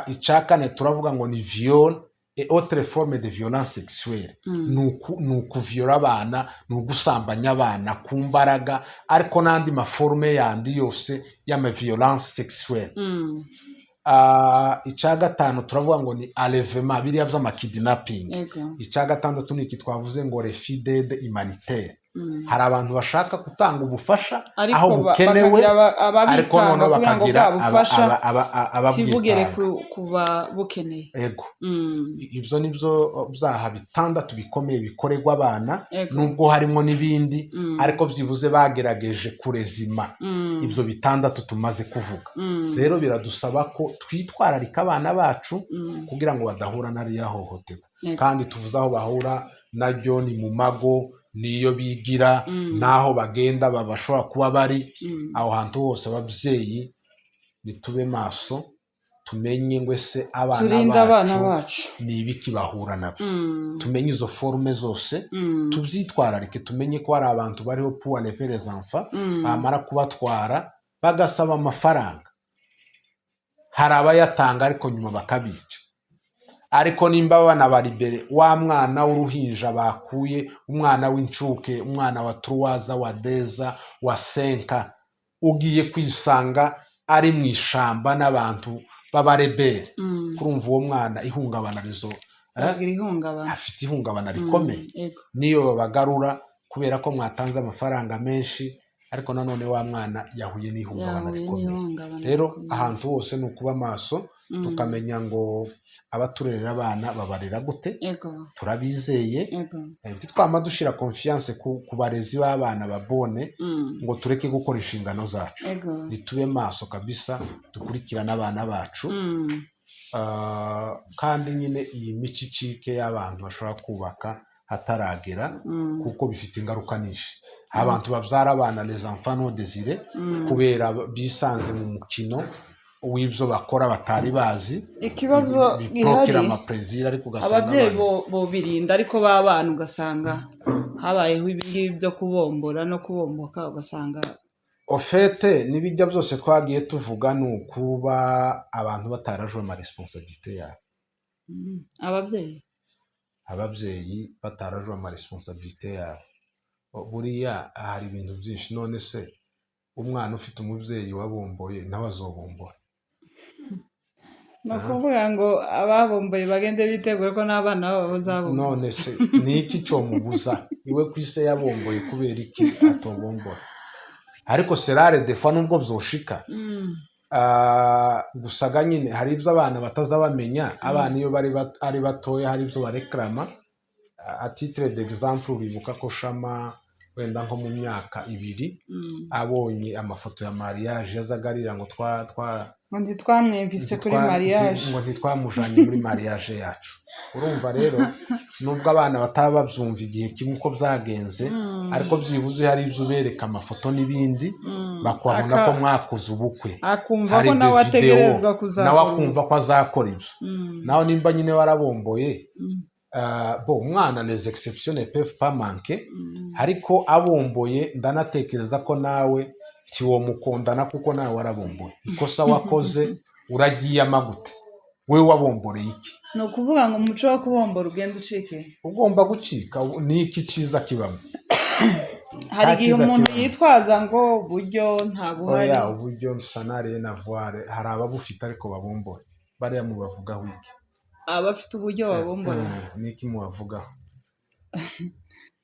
Icya kane turavuga ngo ni viol et autres formes de violence sexuelle. Ni ukuviola abana, ni ugusambanya abana ku mbaraga, ariko n'andi maforme yandi yose y'ama violence sexuelle. Icya gatanu turavuga ngo ni enlèvement, biriya by'amakidnapping. Icya gatandatu ni iki twavuze ngo refus d'aide humanitaire. Hari abantu bashaka gutanga ubufasha aho bukenewe, ariko noneho bakagira ababwitanga kuba bukeneye. Ego, ibyo nibyo byaha bitandatu bikomeye bikorerwa abana, nubwo harimo n'ibindi, ariko byibuze bagerageje kurezima ibyo bitandatu tumaze kuvuga. Rero biradusaba ko twitwararika abana bacu kugira ngo badahura n'ariya hohoterwa, kandi tuvuze aho bahura naryo ni mu mago, niyo bigira, naho bagenda bashobora kuba bari. Aho hantu hose ababyeyi bitube maso, tumenye ngo ese abana bacu ni ibiki bahura nabyo, tumenye izo forume zose, tubyitwararike, tumenye ko hari abantu bariho pour enlever les enfants, bamara kubatwara bagasaba amafaranga, hari abayatanga ariko nyuma bakabica. Ariko nimba banabaribere wa mwana w'uruhinja bakuye, umwana w'incuke, umwana wa truwaza, wa deza, wa senka, ugiye kwisanga ari mu ishamba n'abantu b'abarebere, kurumva uwo mwana ihungabana rizo afite ihungabana rikomeye. Niyo babagarura kubera ko mwatanze amafaranga menshi, ariko nanone wa mwana yahuye n'ihungabana rikomeye. Rero ahantu hose ni ukuba maso, tukamenya ngo abaturerera abana babarera gute, turabizeye, ntitwama dushira confiance ku barezi b'abana babone ngo tureke gukora inshingano zacu. Nitube maso kabisa, dukurikirana abana bacu, kandi nyine iyi micicike y'abantu bashobora kubaka hataragera, kuko bifite ingaruka nyinshi. Abantu babyara abana les enfants non désirés kubera bisanze mu mukino w'ibyo bakora batari bazi. Ikibazo gihari, ariko ugasanga ababyeyi bo birinda, ariko b'abana ugasanga habayeho ibingibi byo kubombora no kubomboka, ugasanga ofete n'ibijya byose twagiye tuvuga ni ukuba abantu batarajwe ama responsabilité yabo. Ababyeyi batarajwe ama responsabilité yabo. Buriya hari ibintu byinshi. None se umwana ufite umubyeyi wabomboye nawe azobombora? No kuvuga ngo ababomboye bagende biteguye ko n'abana babo bazabombora. None se ni iki cyo mubuza iwe kwise yabomboye kubera iki atobombora? Ariko serare defa nubwo byoshika, gusaga nyine hari ibyo abana bataza bamenya. Abana iyo ari batoya hari ibyo bareklama. A titre d'exemple, uribuka ko Shama wenda nko mu myaka 2 abonye amafoto ya mariage yazagarira ngo ntitwamwumvise kuri mariage, ngo ntitwamujanye muri mariage yacu. Urumva rero nubwo abana bataba babyumva igihe kimwe uko byagenze, ariko byibuze hari ibyo bereka amafoto n'ibindi, bakabona ko mwakoze ubukwe, akumva ko nawe ategerezwa kuzakora, nawe akumva ko azakora ibyo. Naho nimba nyine warabomboye, umwana les exceptions ne peuvent pas manquer, ariko abomboye ndanatekereza ko nawe tiwo mukondana kuko nawe warabomboye. Ikosa wakoze uragiye amagute, we wabomboreye iki? No kuvuga ngo umuco wo kubombora ugenda ucike, ugomba gucika. Ni iki cyiza kibamo? Hari igihe umuntu yitwaza ngo buryo nta buhari. Uburyo sanare na voire hari ababufite ariko babombora. Bariya mu bavuga wiki abafite uburyo babombora. Niki mu bavuga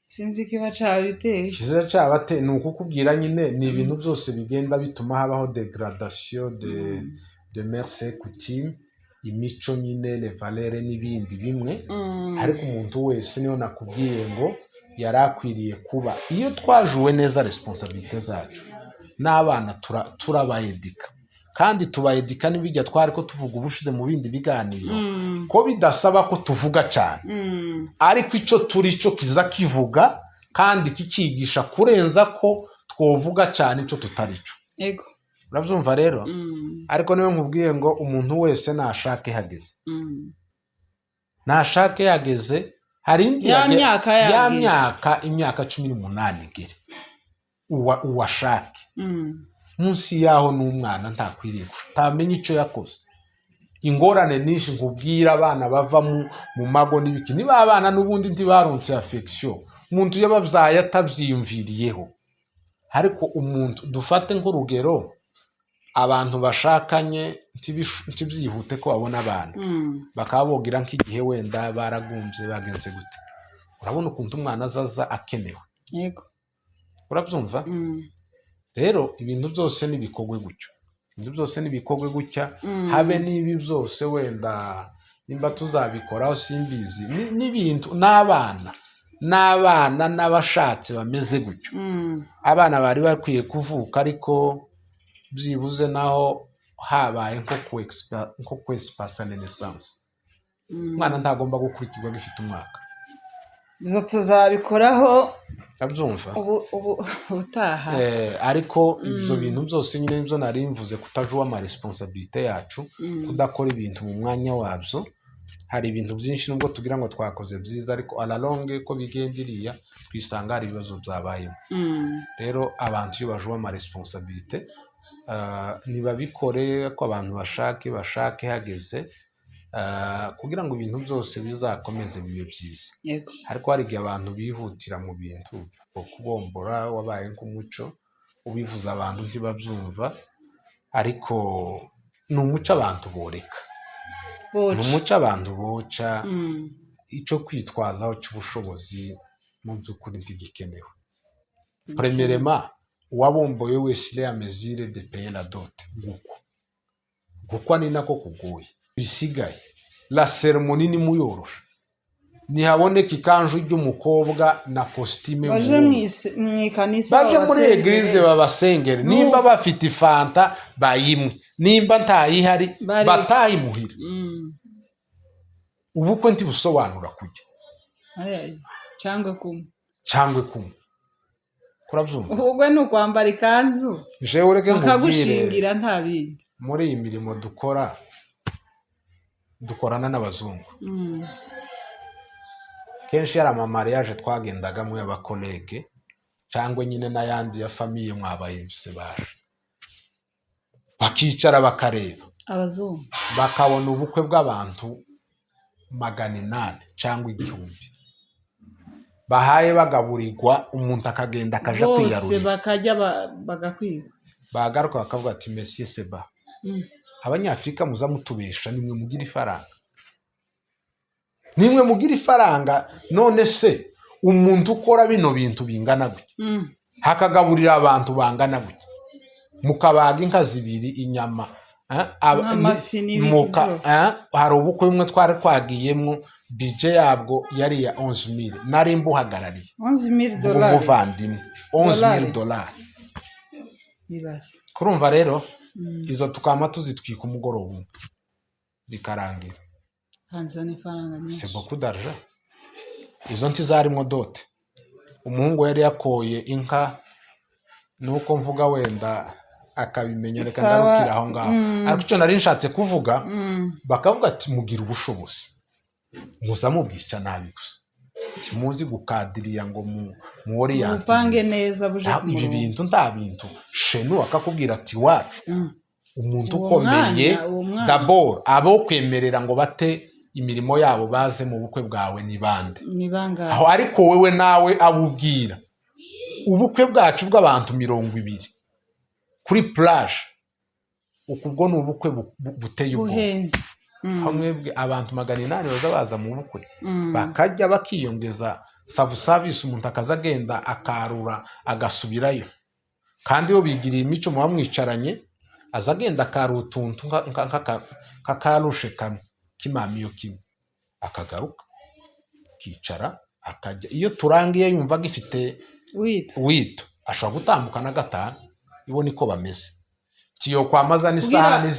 sinzi kiba cabiteye. Kiza cabate ni ukukubwira nyine ni ibintu byose bigenda bituma habaho degradation de mœurs et coutumes, imico nyine, les valeurs n'ibindi bimwe. Ariko umuntu wese niyo nakubwiye ngo yarakwiriye kuba, iyo twajuwe neza responsabilité zacu n'abana turabayedika, kandi tubayedika n'ibijya twari ko tuvuga ubushize mu bindi biganiro ko bidasaba ko tuvuga cyane, ariko icyo turi cyo kiza kivuga kandi kikigisha kurenza ko twovuga cyane icyo tutari cyo. Ego, urabyumva rero. Ariko niyo nkubwiye ngo umuntu wese nashake hageze, nashake yageze, hari indi ya myaka ya yageze. imyaka 18 igere uwashake Mm. munsi yaho n'umwana ntakwiriye tamenya icyo yakoze. Ingorane nyinshi nkubwira abana bava mu mago n'ibiki niba abana n'ubundi ntibaronse affection umuntu yababyaye atabyiyumviriyeho. Ariko umuntu dufate nk'urugero abantu bashakanye ntibyihute ko babona abana bakabogira nk'igihe wenda baragumbye bagenze gute, urabona ukuntu umwana azaza akenewe. Yego. Urabyumva? Rero ibintu byose nibikogwe gutyo, ibintu byose nibikogwe gutya, habe n'ibi byose wenda nimba tuzabikoraho simbizi n'ibintu n'abana n'abashatse bameze gutyo. Abana bari bakwiye kuvuka ariko byibuze naho habaye nko kwesipasa naissance. Umwana ntagomba gukurikirwa gifite umwaka. Izo tuzabikoraho abyumva ubu utaha. Ariko ibyo bintu byose nyine nibyo nari mvuze, kutajuwa ama responsabilité yacu, kudakora ibintu mu mwanya wabyo. Hari ibintu byinshi nubwo tugira ngo twakoze byiza ariko alalonge ko bigendiriya twisanga hari ibibazo byabayemo. Rero abantu iyo bajuwa ama responsabilité nibabikore ko abantu bashake hageze kugira ngo ibintu byose bizakomeze bibe byiza. Ariko hari igihe abantu bihutira mu bintu kubombora wabaye nk'umuco ubivuza abantu ntibabyumva, ariko ni umuco abantu boreka, ni umuco abantu boca. Icyo kwitwazaho cy'ubushobozi mu by'ukuri ntigikenewe. Premièrement uwabomboye wese ile ya mesure de payer la dot gukwa ni nako kugoye. Bisigaye la cérémonie ni muyorosha, ntihaboneka ikanju ry'umukobwa na costume baje mwikanisa baje muri eglise babasengere, nimba bafite ifanta bayimwe, nimba ntayihari batayimuhira. Ubukwe ntibusobanura kujya cyangwe kumwe. Kurabyumva? Ubwo ni ukwambara ikanzu jewe ureke bakagushingira nta bindi. Muri iyi mirimo dukorana n'abazungu. Kenshi yari amamariage twagendagamo y'abakolege cyangwa nyine n'ayandi ya famiye mwabayimvise baje bakicara bakareba abazungu bakabona ubukwe bw'abantu 800 cyangwa 1000 bahaye bagaburirwa, umuntu akagenda akaja kwiyarurira bose bakajya bagakwiba, bagaruka bakavuga ati Monsieur Seba, Abanyafrika muza mutubesha, nimwe mugira ifaranga, none se umuntu ukora bino bintu bingana gutya hakagaburira abantu bangana gutya, mukabaga inka 2 inyama hari ubukwe bumwe twari twagiyemo budget yabwo yari ya 11,000 nari mbuhagarariye $11,000 umuvandimwe $11,000 ibase. Kurumva rero izo tukama tuzitwika umugoroba zikarangira hanzani faranga nyinshi, c'est beaucoup d'argent. Izo ntizarimo dote. Umuhungu yari yakoye inka nuko mvuga wenda akabimenya, reka ndarukira aho ngaho. Ariko icyo nari nshatse kuvuga bakavuga ati mugira ubushobozi muza mubwica nabi gusa, timuzi gukadiriya ngo mu orient upange neza buje kumurunga. Ibi bintu nta bintu shenu akakubwira ati wacu umuntu ukomeye d'abord abo kwemerera ngo bate imirimo yabo baze mu bukwe bwawe ni bande, ni bangahe aho. Ariko wewe nawe abubwira ubukwe bwacu bw'abantu 200 kuri plage, ukubwo n'ubukwe buteye ubwoba. Hamwe abantu 800 baza baza mu bukwe bakajya bakiyongeza service, umuntu akazagenda akarura agasubirayo, kandi yo bigiriye imico mu bamwicaranye azagenda akarutuntu kakarushe kamwe kimamiyo kimwe akagaruka kicara akajya. Iyo turangiye yumva gifite wito ashobora gutambuka na 5 ibone ko bameze tiyo kwamaza n'isahani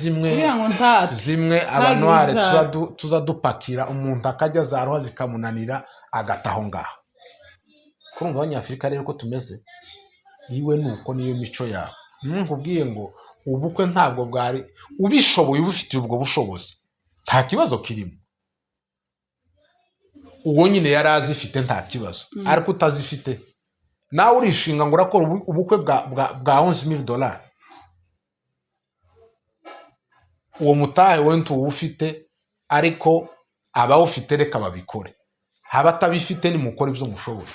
zimwe abanware tuza dupakira, umuntu akajya zaroha zikamunanira agataho ngaho. Kurumva Abanyafrika rero ko tumeze iwe nuko niyo mico yawe. Nkubwiye ngo ubukwe ntabwo bwari ubishoboye ubufitiye ubwo bushobozi nta kibazo kirimo. uwo nyine yari azifite nta kibazo ariko utazifite nawe urishinga ngo urakora ubukwe bwa $11,000 uwo mutahe we ntuwufite ariko abawufite reka babikore haba atabifite nimukore ibyo mushoboye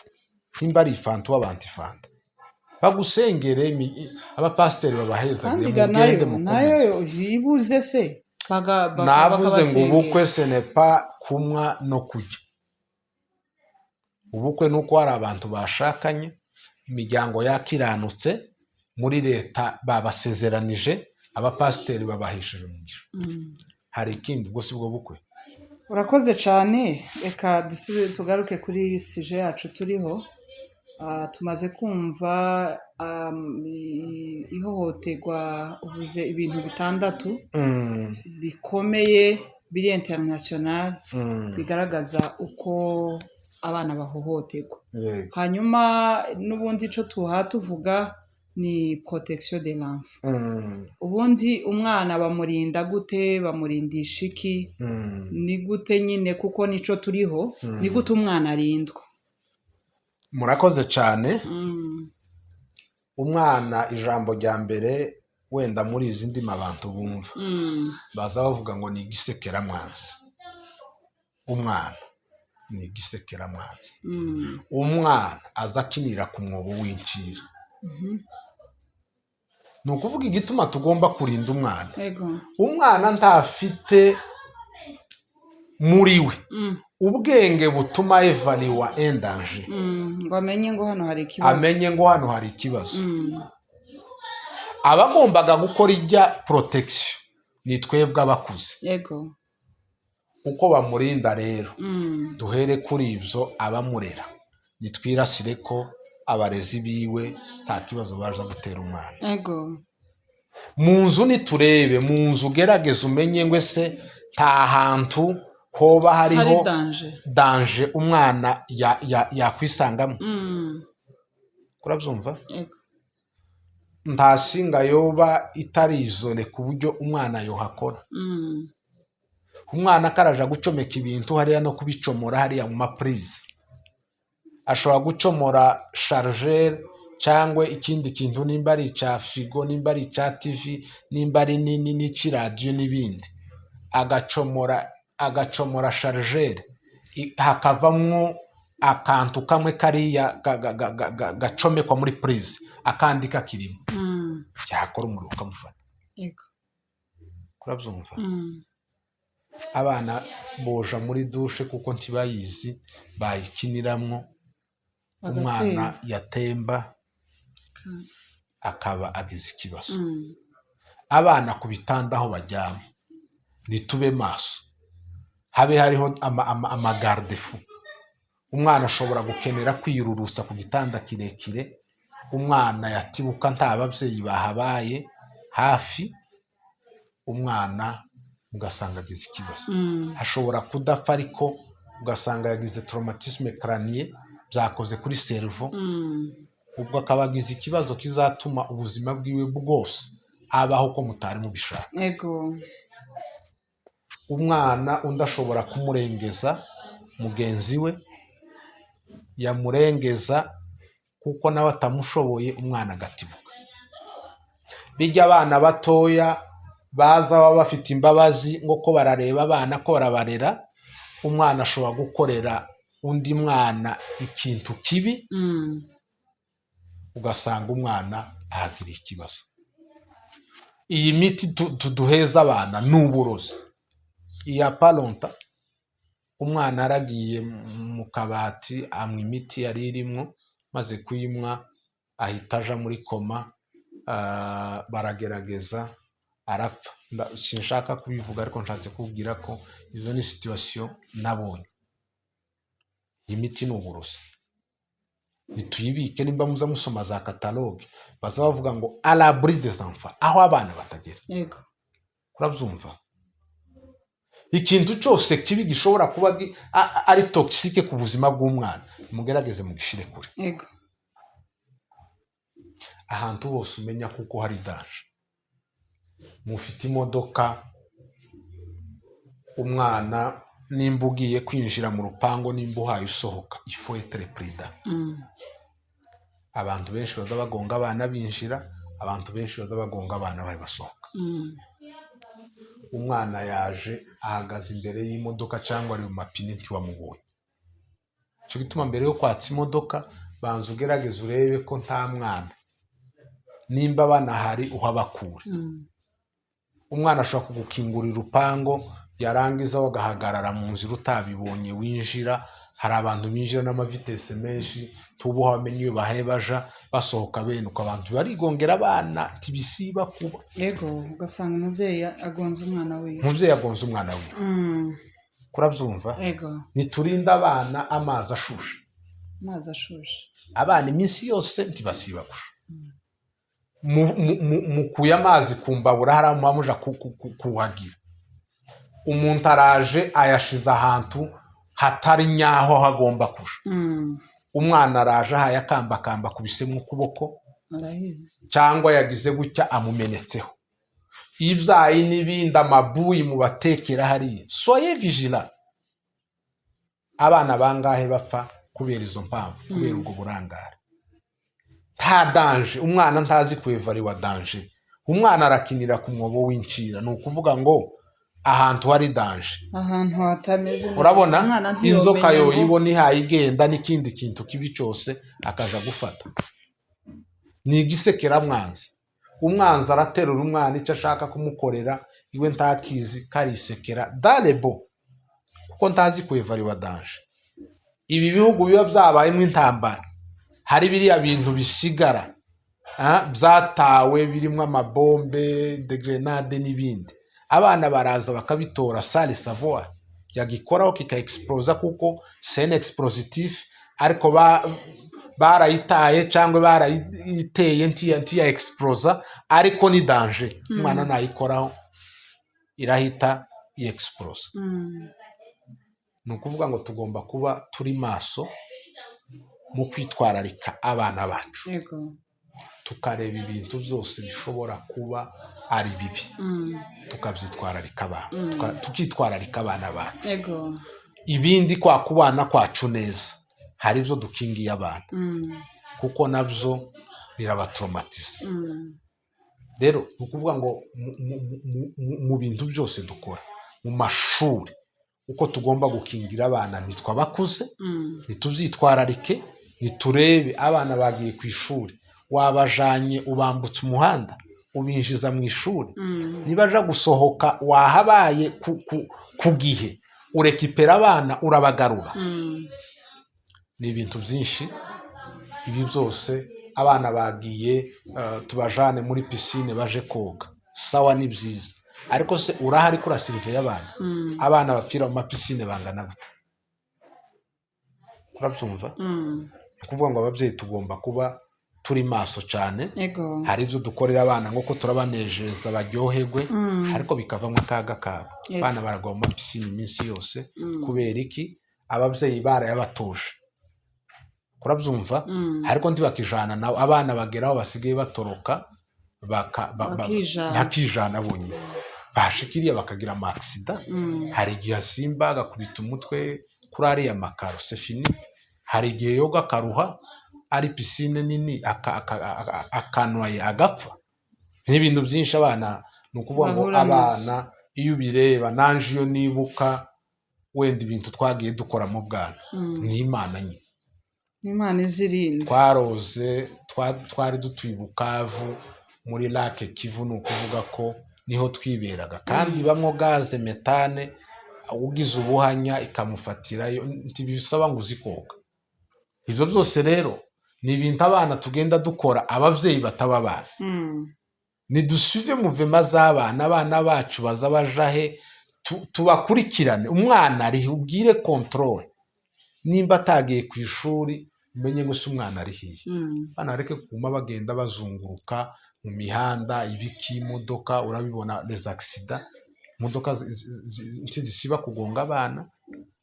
nimba ari ifanta w'abantu ifanta bagusengere abapasiteri babahezagire mugende mukomeze nayo yibuze se navuze ngo ubukwe senepa kumwa no kujya ubukwe nuko hari abantu bashakanye imiryango yakiranutse muri leta babasezeranije abapasiteri babahesheje umugisha hari ikindi ubwo si bwo bukwe urakoze cyane reka dusubire tugaruke kuri sije yacu turiho tumaze kumva ihohoterwa uvuze ibintu bitandatu bikomeye biri international bigaragaza uko abana bahohoterwa hanyuma n'ubundi icyo tuvuga ni protection de l'enfant ubundi umwana bamurinda gute bamurindisha iki ni gute nyine kuko nico turiho ni gute umwana arindwa murakoze cyane umwana ijambo rya mbere wenda muri izi ndimi abantu bumva baza bavuga ngo ni igisekeramwanzi umwana ni igisekeramwanzi umwana aza akinira ku mwobo w'incira ni ukuvuga igituma tugomba kurinda umwana umwana ntafite muri we ubwenge butuma evariwa endanje ngo amenye ngo hano hari ikibazo abagombaga gukora ijya protection ni twebwe abakuze uko bamurinda rero duhere kuri ibyo abamurera nitwirasire ko abarezi biwe nta kibazo baje gutera umwana mu nzu niturebe mu nzu ugerageze umenye ngo ese nta hantu hoba hariho danje umwana yakwisangamo kurabyumva nta singa yoba itari izone ku buryo umwana yohakora umwana akaraja gucomeka ibintu hariya no kubicomora hariya mu mapurize ashobora gucomora chargeur cyangwa ikindi kintu nimba ari icya frigo nimba ari icya TV nimba ari n'ikiradiyo n'ibindi agacomora chargeur hakavamwo akantu kamwe kariya gacomekwa muri purize akandi kakirimo yakora umuriro ukamufata kurabyumva abana boja muri dushe kuko ntibayizi bayikiniramwo umwana yatemba akaba agize ikibazo abana ku bitanda aho bajyamo nitube maso habe hariho amagardefu umwana ashobora gukenera kwiyururutsa ku gitanda kirekire umwana yatibuka nta babyeyi bahabaye hafi umwana ugasanga agize ikibazo hashobora kudapfa ariko ugasanga yagize traumatisme crânien byakoze kuri cerveau ubwo akaba agize ikibazo kizatuma ubuzima bwiwe bwose abaho ko mutari mubishaka umwana undi ashobora kumurengeza mugenzi we yamurengeza kuko nawe atamushoboye umwana agatibuka bijya abana batoya baza baba bafite imbabazi ngo ko barareba abana ko barabarera umwana ashobora gukorera undi mwana ikintu kibi ugasanga umwana ahagira ikibazo iyi miti duheza abana ni uburozi iya paronta umwana aragiye mu kabati anywa imiti yari irimo maze kuyinywa ahita aja muri koma baragerageza arapfa sinshaka kubivuga ariko nshatse kubwira ko izo ni situation nabonye iyi miti ni uburozi nituyibike nimba muza musoma za catalogue baza bavuga ngo à l'abri des enfants aho abana batagera kurabyumva ikintu cyose kibi gishobora kuba ari toxique ku buzima bw'umwana mugerageze mugishire kure ahantu hose umenya kuko hari danger mufite imodoka umwana nimba ugiye kwinjira mu rupango nimba uhaye usohoka ifu etere prida. Abantu benshi baza bagonga abana binjira, abantu benshi baza bagonga abana bari basohoka. Umwana yaje ahagaze imbere y'imodoka cyangwa ari mu mapine ntiwamubonye. Cyo gituma mbere yo kwatsa imodoka banza ugerageze urebe ko nta mwana, nimba banahari uhabakura. Umwana ashobora kugukingurira urupango yarangiza wagahagarara mu nzira utabibonye winjira. Hari abantu binjira n'amavitese menshi tubuha bamenye iyo bahaye baja basohoka benuka. Abantu barigongera abana tibisiba kuba. Yego ugasanga umubyeyi agonze umwana we. Umubyeyi agonze umwana we. Kurabyumva? Yego. Niturinda abana amazi ashushe. Amazi ashushe. Abana iminsi yose ntibasiba gusha. Mukuye amazi kumbabura hari amuja kuhagira. Umuntu araje ayashize ahantu hatari nyaho hagomba kusha. Umwana araje ahaye akambakamba kubisemo ukuboko cyangwa yagize gutya amumenetseho. Ibyayi n'ibindi amabuyi mu batekera hariya. Soyez vigilant. Abana bangahe bapfa kubera izo mpamvu, kubera ubwo burangare. Nta danger, umwana ntazi kwevariwa danger. Umwana arakinira ku mwobo w'incira, ni ukuvuga ngo ahantu hari danger, ahantu hatameze. Urabona inzoka yoyibona ihaye igenda n'ikindi kintu kibi cyose akaja gufata. Ni igisekera mwanzi. Umwanzi araterura umwana icyo ashaka kumukorera, iwe ntakizi karisekera darebo kuko ntazi kwevariwa danger. Ibi bihugu biba byabayemo intambara, hari biriya bintu bisigara byatawe birimo amabombe de grenade n'ibindi. Abana baraza bakabitora sale savoir yagikoraho kika explosa kuko c'est un explosif, ariko barayitaye cyangwa barayiteye ntiya explosa, ariko ni danger. Umwana nayikoraho irahita explosa. Ni ukuvuga ngo tugomba kuba turi maso mu kwitwararika abana bacu. Tukareba ibintu byose bishobora kuba ari bibi, tukabyitwararika abana, tukitwararika abana bacu. Ibindi kwa kubana kwacu neza, hari ibyo dukingiye abana kuko nabyo birabatraumatiza. Rero ni ukuvuga ngo mu bintu byose dukora, mu mashuri uko tugomba gukingira abana, nitwe abakuze nitubyitwararike. Niturebe abana bagiye ku ishuri, wabajanye ubambutse umuhanda ubinjiza mu ishuri, nibaja gusohoka wahabaye ku gihe urekipera abana urabagarura. Ni ibintu byinshi ibi byose. Abana bagiye tubajane muri pisine baje koga, sawa ni byiza, ariko se urahari kura sirive y'abana? Abana bapfira mu mapisine bangana gute? Kurabyumva? Kuvuga ngo ababyeyi tugomba kuba turi maso cyane. Hari ibyo dukorera abana nk'uko turabanejeza baryoherwe, ariko bikavamo akaga kabo. Abana baragwa mu mapisine iminsi yose kubera iki? Ababyeyi barayabatoje. Kurabyumva? Ariko ntibakijana nawe. Abana bageraho basigaye batoroka bakijana bonyine, bashikiriye bakagira amaksida. Hari igihe asimba agakubita umutwe kuri ariya makaro, c'est fini. Hari igihe yoga akaruha ari pisine nini akanwaye agapfa. N'ibintu byinshi abana. Ni ukuvuga ngo abana iyo ubireba, nanje iyo nibuka wenda ibintu twagiye dukora mu bwana, ni Imana nyine. Imana izirinde. Twaroze twari dutuye Bukavu muri lake Kivu, ni ukuvuga ko niho twiberaga, kandi bamwo gaze metane ugize ubuhanya ikamufatirayo, ntibisaba ngo uzikoga. Ibyo byose rero ni ibintu abana tugenda dukora ababyeyi bataba bazi. Nidusubize mu vema z'abana, abana bacu baza bajahe, tubakurikirane. Umwana ari ubwire control, nimba atagiye ku ishuri umenye ngo se umwana ari hiye. Abana bareke kuguma bagenda bazunguruka mu mihanda, ibiki imodoka, urabibona les accidents, imodoka ntizisiba kugonga abana.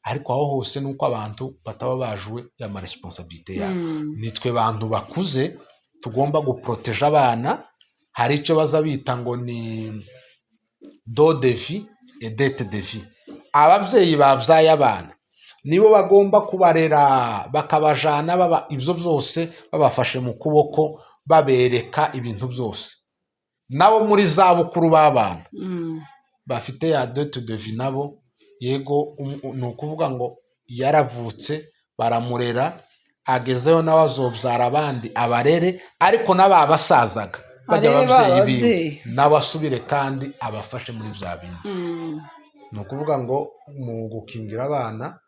Ariko aho hose nuko abantu bataba bajwe ya ma responsabilité yabo. Nitwe bantu bakuze tugomba guproteja abana. Hari icyo baza bita ngo ni do de vie et dette de vie. ababyeyi babyaye abana nibo bagomba kubarera bakabajana ibyo byose babafashe mu kuboko babereka ibintu byose. Nabo muri za bukuru b'abana bafite ya devi nabo yego ni ukuvuga ngo yaravutse baramurera agezeho nawe azobyara abandi abarere, ariko n'ababasazaga bajya ababyeyi biwe nawe asubire kandi abafashe muri bya bindi. Ni ukuvuga ngo mu gukingira abana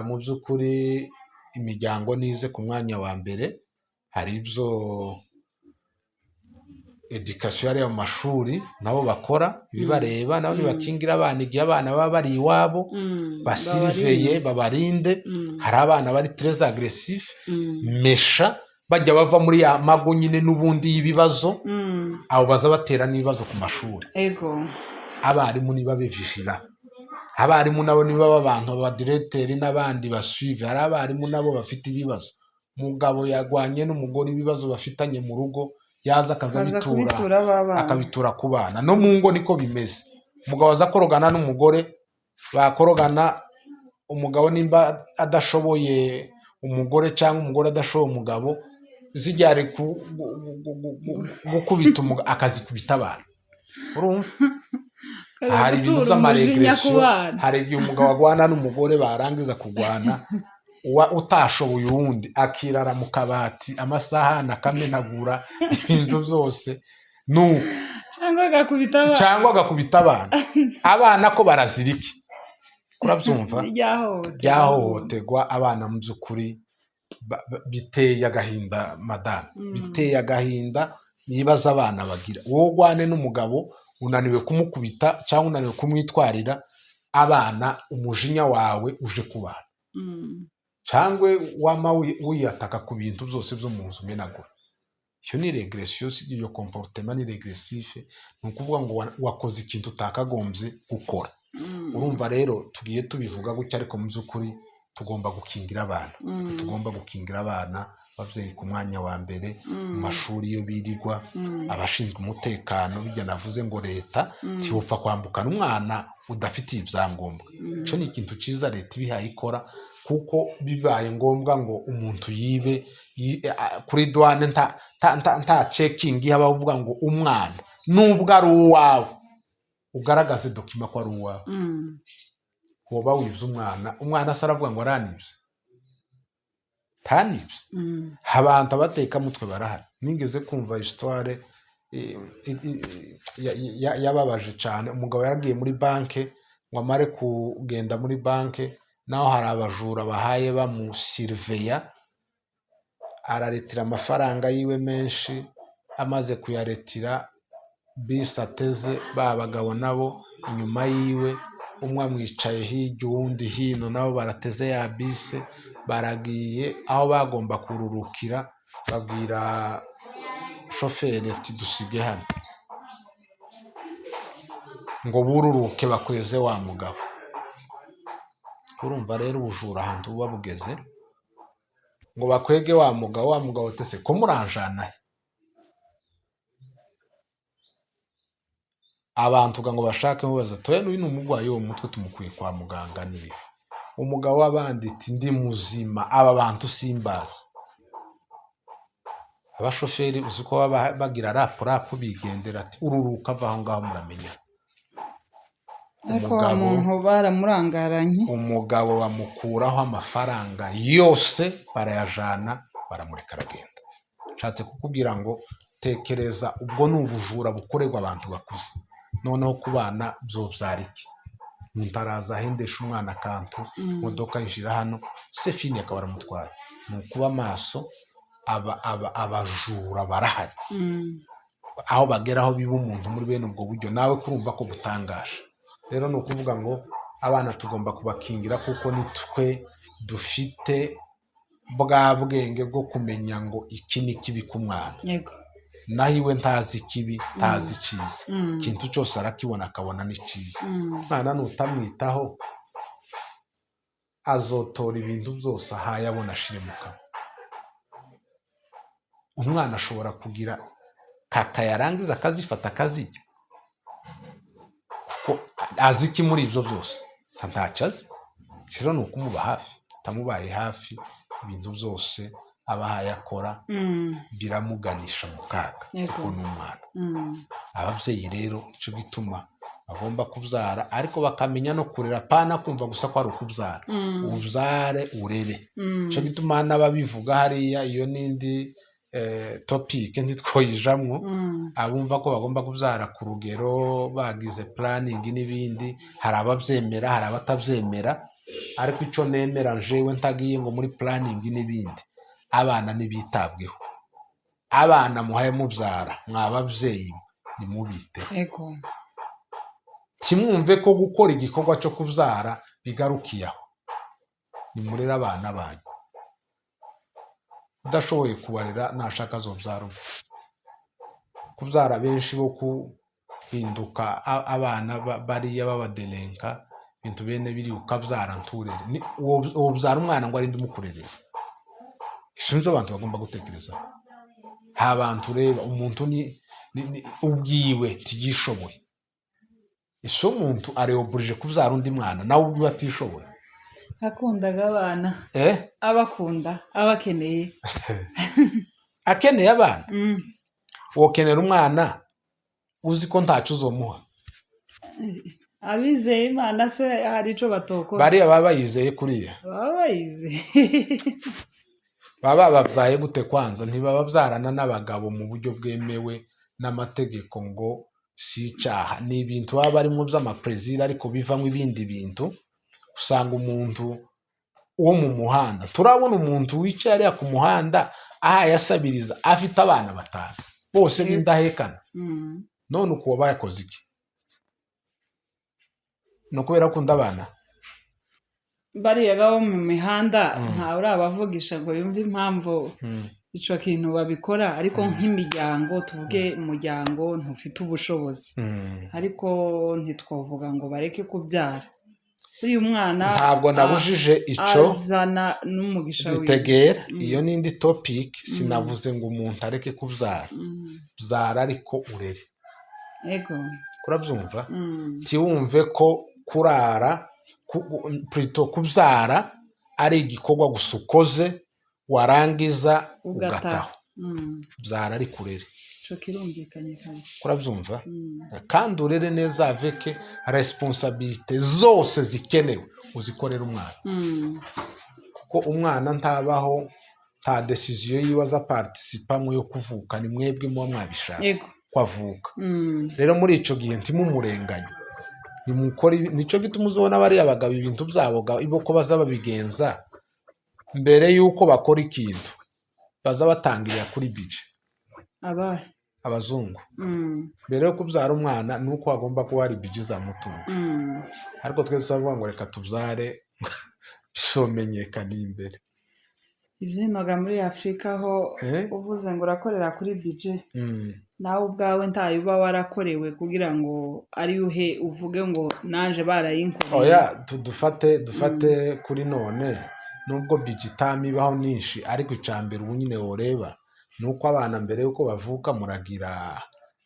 mu by'ukuri imiryango nize ku mwanya wa mbere. Hari ibyo edikasiyo yari mu mashuri nabo bakora ibibareba, nabo nibakingira abana igihe abana baba bari iwabo basiriveye babarinde. Hari abana bari tereze agresifu mesha bajya bava muri ya mago nyine n'ubundi y'ibibazo, abo baza batera n'ibibazo ku mashuri. Abarimu niba bivishira, abarimu nabo niba abantu abadireteri n'abandi basuive. Hari abarimu nabo bafite ibibazo, umugabo yagwanye n'umugore ibibazo bafitanye mu rugo yaza akabitura ku bana. No mu ngo niko bimeze, umugabo aza korogana n'umugore, bakorogana, umugabo nimba adashoboye umugore cyangwa umugore adashoboye umugabo, zijyare gukubita akazikubita abana. Urumva hari ibintu by'amaregresiyo. Hari igihe umugabo agwana n'umugore barangiza kugwana, utashoboye uwundi akirara mu kabati amasahani akamenagura ibintu byose cyangwa agakubita abana. Abana ko barazirike, urabyumva, byahohoterwa abana. Mu by'ukuri biteye agahinda madamu, biteye agahinda nibaza abana bagira. Wowe ugwane n'umugabo unaniwe kumukubita cyangwa unaniwe kumwitwarira abana, umujinya wawe uje ku bana, cyangwa wama wiyataka ku bintu byose byo mu nzu umenagura. Iyo ni regresiyo, iyo komporutema ni regresife. Ni ukuvuga ngo wakoze ikintu utakagombye gukora. Urumva rero tugiye tubivuga gutya, ariko mu by'ukuri tugomba gukingira abana. Tugomba gukingira abana, ababyeyi ku mwanya wa mbere, mu mashuri iyo birirwa, abashinzwe umutekano. Bijya navuze ngo leta ntiyopfa kwambukana umwana udafitiye ibyangombwa. Icyo ni ikintu cyiza leta ibihaye ikora, kuko bibaye ngombwa ngo umuntu yibe kuri douane nta cekingi haba uvuga ngo umwana nubwo ari uwawe ugaragaze dokima ko ari uwawe. Woba wibye umwana asa aravuga ngo aranibye, ntanibye. Abantu abateka mutwe barahari. Nigeze kumva histoire yababaje cyane. Umugabo yaragiye muri banke, ngo amare kugenda muri banke, naho hari abajura bahaye bamusiriveya, araretira amafaranga yiwe menshi. Amaze kuyaretira, bisi ateze, ba bagabo nabo inyuma yiwe, umwe amwicaye hirya uwundi hino, nabo barateze ya bisi, baragiye aho bagomba kururukira. Babwira shoferi ati dusige hano, ngo bururuke bakweze wa mugabo. Urumva rero ubujura ahantu buba bugeze, ngo bakwege wa mugabo tese ko muranjana. Abantu ngo bashake mubaza toye n'uyu umugwayi wo mutwe tumukuye kwa muganga. Nibi umugabo w'abandi ati ndi muzima, aba bantu simbaza. Abashoferi uzuko bagira rapu bigendera ati ururuka ava aho ngaho muramenya. Umuntu baramurangaranye, umugabo bamukuraho amafaranga yose barayajana, baramureka aragenda. Nshatse kukubwira ngo tekereza, ubwo ni ubujura bukorerwa abantu bakuze. Noneho ku bana byobyarike, umuntu araza ahendesha umwana akantu, imodoka yinjira hano, sefini akaba aramutwaye. Ni ukuba amaso, abajura barahari. Aho bageraho biba umuntu muri bene ubwo buryo, nawe kurumva ko butangaje. Rero ni ukuvuga ngo abana tugomba kubakingira, kuko nitwe dufite bwa bwenge bwo kumenya ngo iki ni kibi ku mwana. Naho iwe ntazi ikibi, ntazi icyiza. Ikintu cyose arakibona akabona ni cyiza. Mwana nutamwitaho azotora ibintu byose ahaye abona ashire mu kanwa. Umwana ashobora kugira kaka yarangiza akazifata akazirya, kuko azi iki muri ibyo byose. ntacyo azi. Rero ni ukumuba hafi, utamubaye hafi ibintu byose abahaye akora biramuganisha mu kaga kuko ni umwana. Ababyeyi rero nicyo gituma bagomba kubyara ariko bakamenya no kurera, pana kumva gusa ko ari ukubyara, ubyare urere. Nicyo gituma n'ababivuga hariya, iyo n'indi topike ntitwoyijamwo, abumva ko bagomba kubyara ku rugero bagize puraningi n'ibindi, hari ababyemera hari abatabyemera, ariko icyo nemera jewe ntagiye ngo muri puraningi n'ibindi, abana nibitabweho. Abana muhaye mubyara mwababyeyi nimubite, kimwumve ko gukora igikorwa cyo kubyara bigarukiye aho. Nimurere abana banyu, udashoboye kubarera nashaka azobyara umwe. Kubyara benshi bo kuhinduka abana bariya b'abadelenka, ibintu bene biri ukabyara nturere, uwo byara umwana ngo arinde umukurerera. Sinzi abantu bagomba gutekereza. Ha bantu reba umuntu ni ubwiwe tigishoboye. Ese umuntu areoburije kubyara undi mwana nawe ubwiwe atishoboye. Akundaga abana, abakunda, abakeneye. Akeneye abana. Wokenera umwana uzi ko ntacyo uzomuha. Abizeye Imana se hari ico batokora. Bariya baba bayizeye kuriya. Baba bayizeye. Baba babyaye gute kwanza? Ntibababyarana n'abagabo mu buryo bwemewe n'amategeko ngo si icyaha. Ni ibintu baba barimo by'amaprezira ariko bivamo ibindi bintu. Usanga umuntu wo mu muhanda, turabona umuntu wicaye ariya ku muhanda aha yasabiriza afite abana 5 bose n'indahekana. None uko bayakoze iki? No kubera akunda abana. Bariya gabo mu mihanda nta urabavugisha ngo yumve impamvu ico kintu babikora, ariko nk'imiryango tuvuge umuryango ntufite ubushobozi, ariko ntitwovuga ngo bareke kubyara. Uyu mwana ntabwo nabujije ico azana n'umugisha witegera. Iyo n'indi topic, sinavuze ngo umuntu areke kubyara. Byara ariko urere. Kurabyumva? Tiwumve ko kurara plutôt kubyara ari igikorwa gusa ukoze warangiza ugataha. Byara ari kurere. Ico kirumvikanye kandi. Kurabyumva? Kandi urere neza avec responsabilité zose zikenewe uzikorera umwana. Ko umwana ntabaho nta decision yiwe aza participamo yo kuvuka, ni mwebwe muba mwabishatse kwavuka. Rero muri ico gihe ntimumurenganye, nimukora. Nico gituma uzobona bari abagabo ibintu byabo iboko baza babigenza mbere yuko bakora ikintu, baza batangirira kuri budget. Abazungu mbere yo kubyara umwana nuko agomba kuba hari budget za mutungo, ariko twese bavuga ngo reka tubyare bisomenyekana imbere. Ivyinoga muri Afrika ho uvuze ngo urakorera kuri budget, nawe ubwawe ntayo uba warakorewe kugira ngo ari uhe uvuge ngo nanje barayinkoreye. Oya, dufate kuri none nubwo budget tamibaho nyinshi, ariko icambere ubu nyine woreba nuko abana mbere yuko bavuka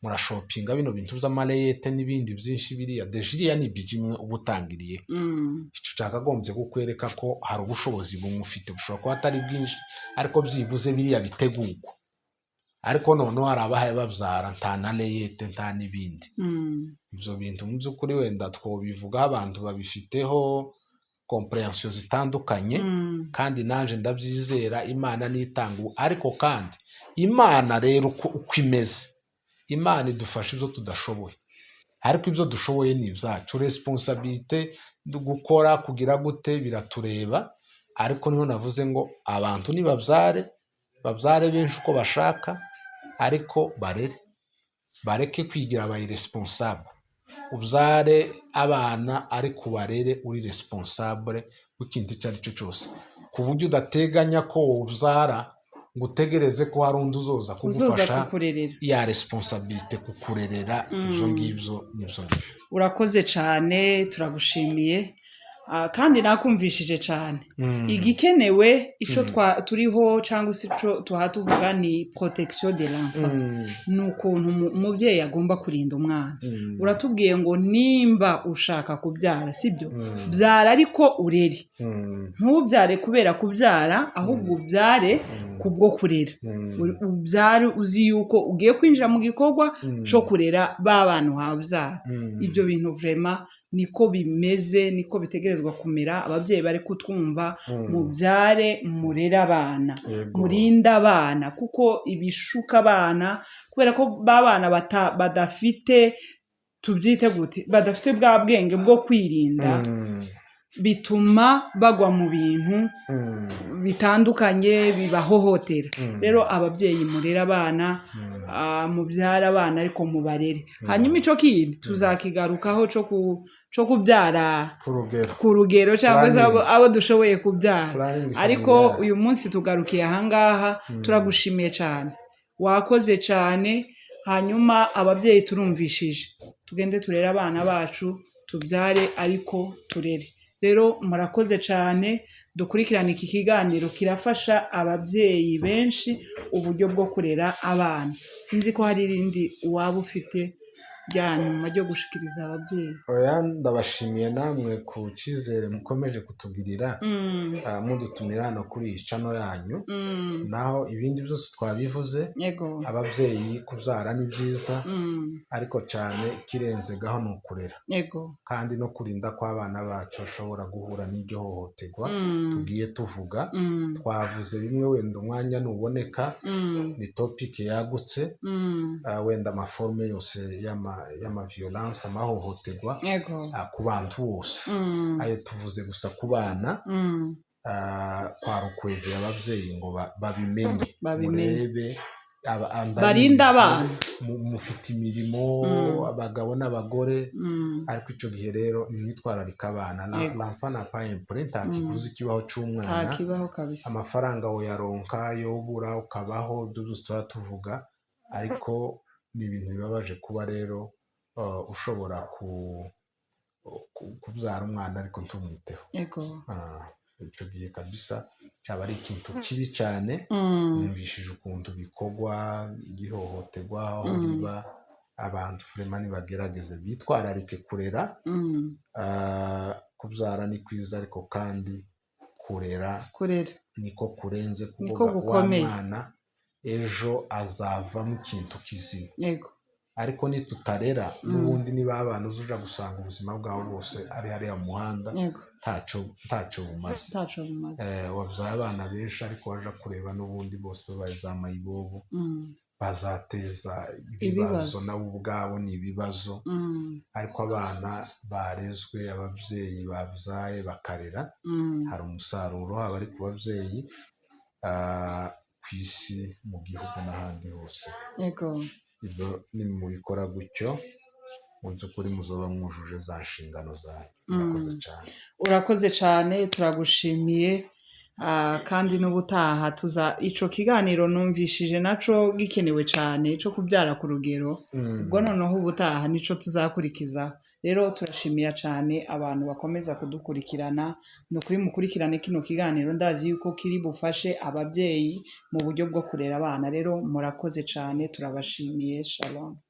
murashopinga bino bintu by'amareyete n'ibindi byinshi biriya. Dejiria ni budget imwe ubutangiriye. Ico cakagombye kukwereka ko hari ubushobozi bumufite, bushobora kuba atari bwinshi ariko byibuze biriya bitegurwa. Ariko noneho hari abahaye babyara nta na reyete nta n'ibindi. Ibyo bintu mu by'ukuri wenda twobivugaho abantu babifiteho comprehension zitandukanye, kandi nanje ndabyizera Imana nitanga. Ariko kandi Imana rero uko imeze, Imana idufasha ibyo tudashoboye, ariko ibyo dushoboye ni ibyacu. Responsabilité gukora kugira gute biratureba, ariko niho navuze ngo abantu babyare benshi uko bashaka, ariko bareke kwigira abayi responsable. Ubyare abana ariko barere uri responsable w'ikintu icyo ari cyo cyose, ku buryo udateganya ko ubyara ngo utegereze ko hari undi uzoza kugufasha ya responsabilité kukurerera. Ibyo ngibyo nibyo. Urakoze cyane, turagushimiye. kandi nakumvishije cyane igikenewe icyo turiho cyangwa se icyo tuhatuvuga ni protection de l'enfant ni ukuntu umubyeyi agomba kurinda umwana uratubwiye ngo nimba ushaka kubyara sibyo byara ariko urere ntubyare kubera kubyara ahubwo ubyare kubwo kurera ubyare uzi yuko ugiye kwinjira mu gikorwa cyo kurera ba bantu habyara ibyo bintu vraiment niko bimeze niko bitegerezwa kumera ababyeyi bari kutwumva mubyare murera abana murinda abana kuko ibishuka abana kubera ko ba bana badafite tubyite gute badafite bwa bwenge bwo kwirinda bituma bagwa mu bintu bitandukanye bibahohotera rero ababyeyi murera abana mubyara abana ariko mubarere hanyuma ico kindi tuzakigarukaho cyo kubyara ku rugero cyangwa se abo dushoboye kubyara ariko uyu munsi tugarukiye ahangaha turagushimiye cyane wakoze cyane hanyuma ababyeyi turumvishije tugende turere abana bacu tubyare ariko turere rero murakoze cyane dukurikirana iki kiganiro kirafasha ababyeyi benshi uburyo bwo kurera abana sinzi ko hari irindi waba ufite nyuma ryo gushikiriza ababyeyi oya ndabashimiye namwe ku cyizere mukomeje kutugirira mudutumira hano kuri iyi channel yanyu naho ibindi byose twabivuze ababyeyi kubyara ni byiza ariko cyane kirenze gaho ni ukurera kandi no kurinda kw'abana bacu bashobora guhura n'iryo hohoterwa tugiye tuvuga twavuze bimwe wenda umwanya nuboneka ni topic yagutse wenda amaforme yose y'ama violence amahohoterwa ku bantu bose ayo tuvuze gusa ku bana kwarukwegera ababyeyi ngo babimenye murebe barinda abana mufite imirimo abagabo n'abagore ariko icyo gihe rero nimwitwararika abana l'enfant n'a pas un prêt nta kiguzi kibaho cy'umwana amafaranga woyaronka yobura ukabaho byose tuba tuvuga ariko ni ibintu bibabaje kuba rero ushobora kubyara umwana ariko ntumwiteho icyo gihe kabisa cyaba ari ikintu kibi cyane numvishije ukuntu bikorwa gihohoterwa aho riba abantu vraiment nibagerageze bitwararike kurera kubyara ni kwiza ariko kandi kurera niko kurenze kuvuga wa mwana ejo azavamo ikintu kizima ariko nitutarera n'ubundi niba abantu uzuja gusanga ubuzima bwawe bwose ari hariya mu muhanda ntacyo bumaze wabyaye abana benshi ariko waja kureba n'ubundi bose bazamaye ibobo bazateza ibibazo nabo ubwabo ni ibibazo ariko abana barezwe ababyeyi babyaye bakarera hari umusaruro haba ari ku babyeyi ku isi mu gihugu n'ahandi hose ibyo nimubikora gutyo mu by'ukuri muzoba mwujuje za nshingano zanyu urakoze cyane turagushimiye kandi n'ubutaha ico kiganiro numvishije naco gikenewe cyane cyo kubyara ku rugero ubwo noneho ubutaha nico tuzakurikiza rero turashimiye cyane abantu bakomeza kudukurikirana no kuri mukurikirane kino kiganiro ndazi yuko kiri bufashe ababyeyi mu buryo bwo kurera abana rero murakoze cyane turabashimiye shalom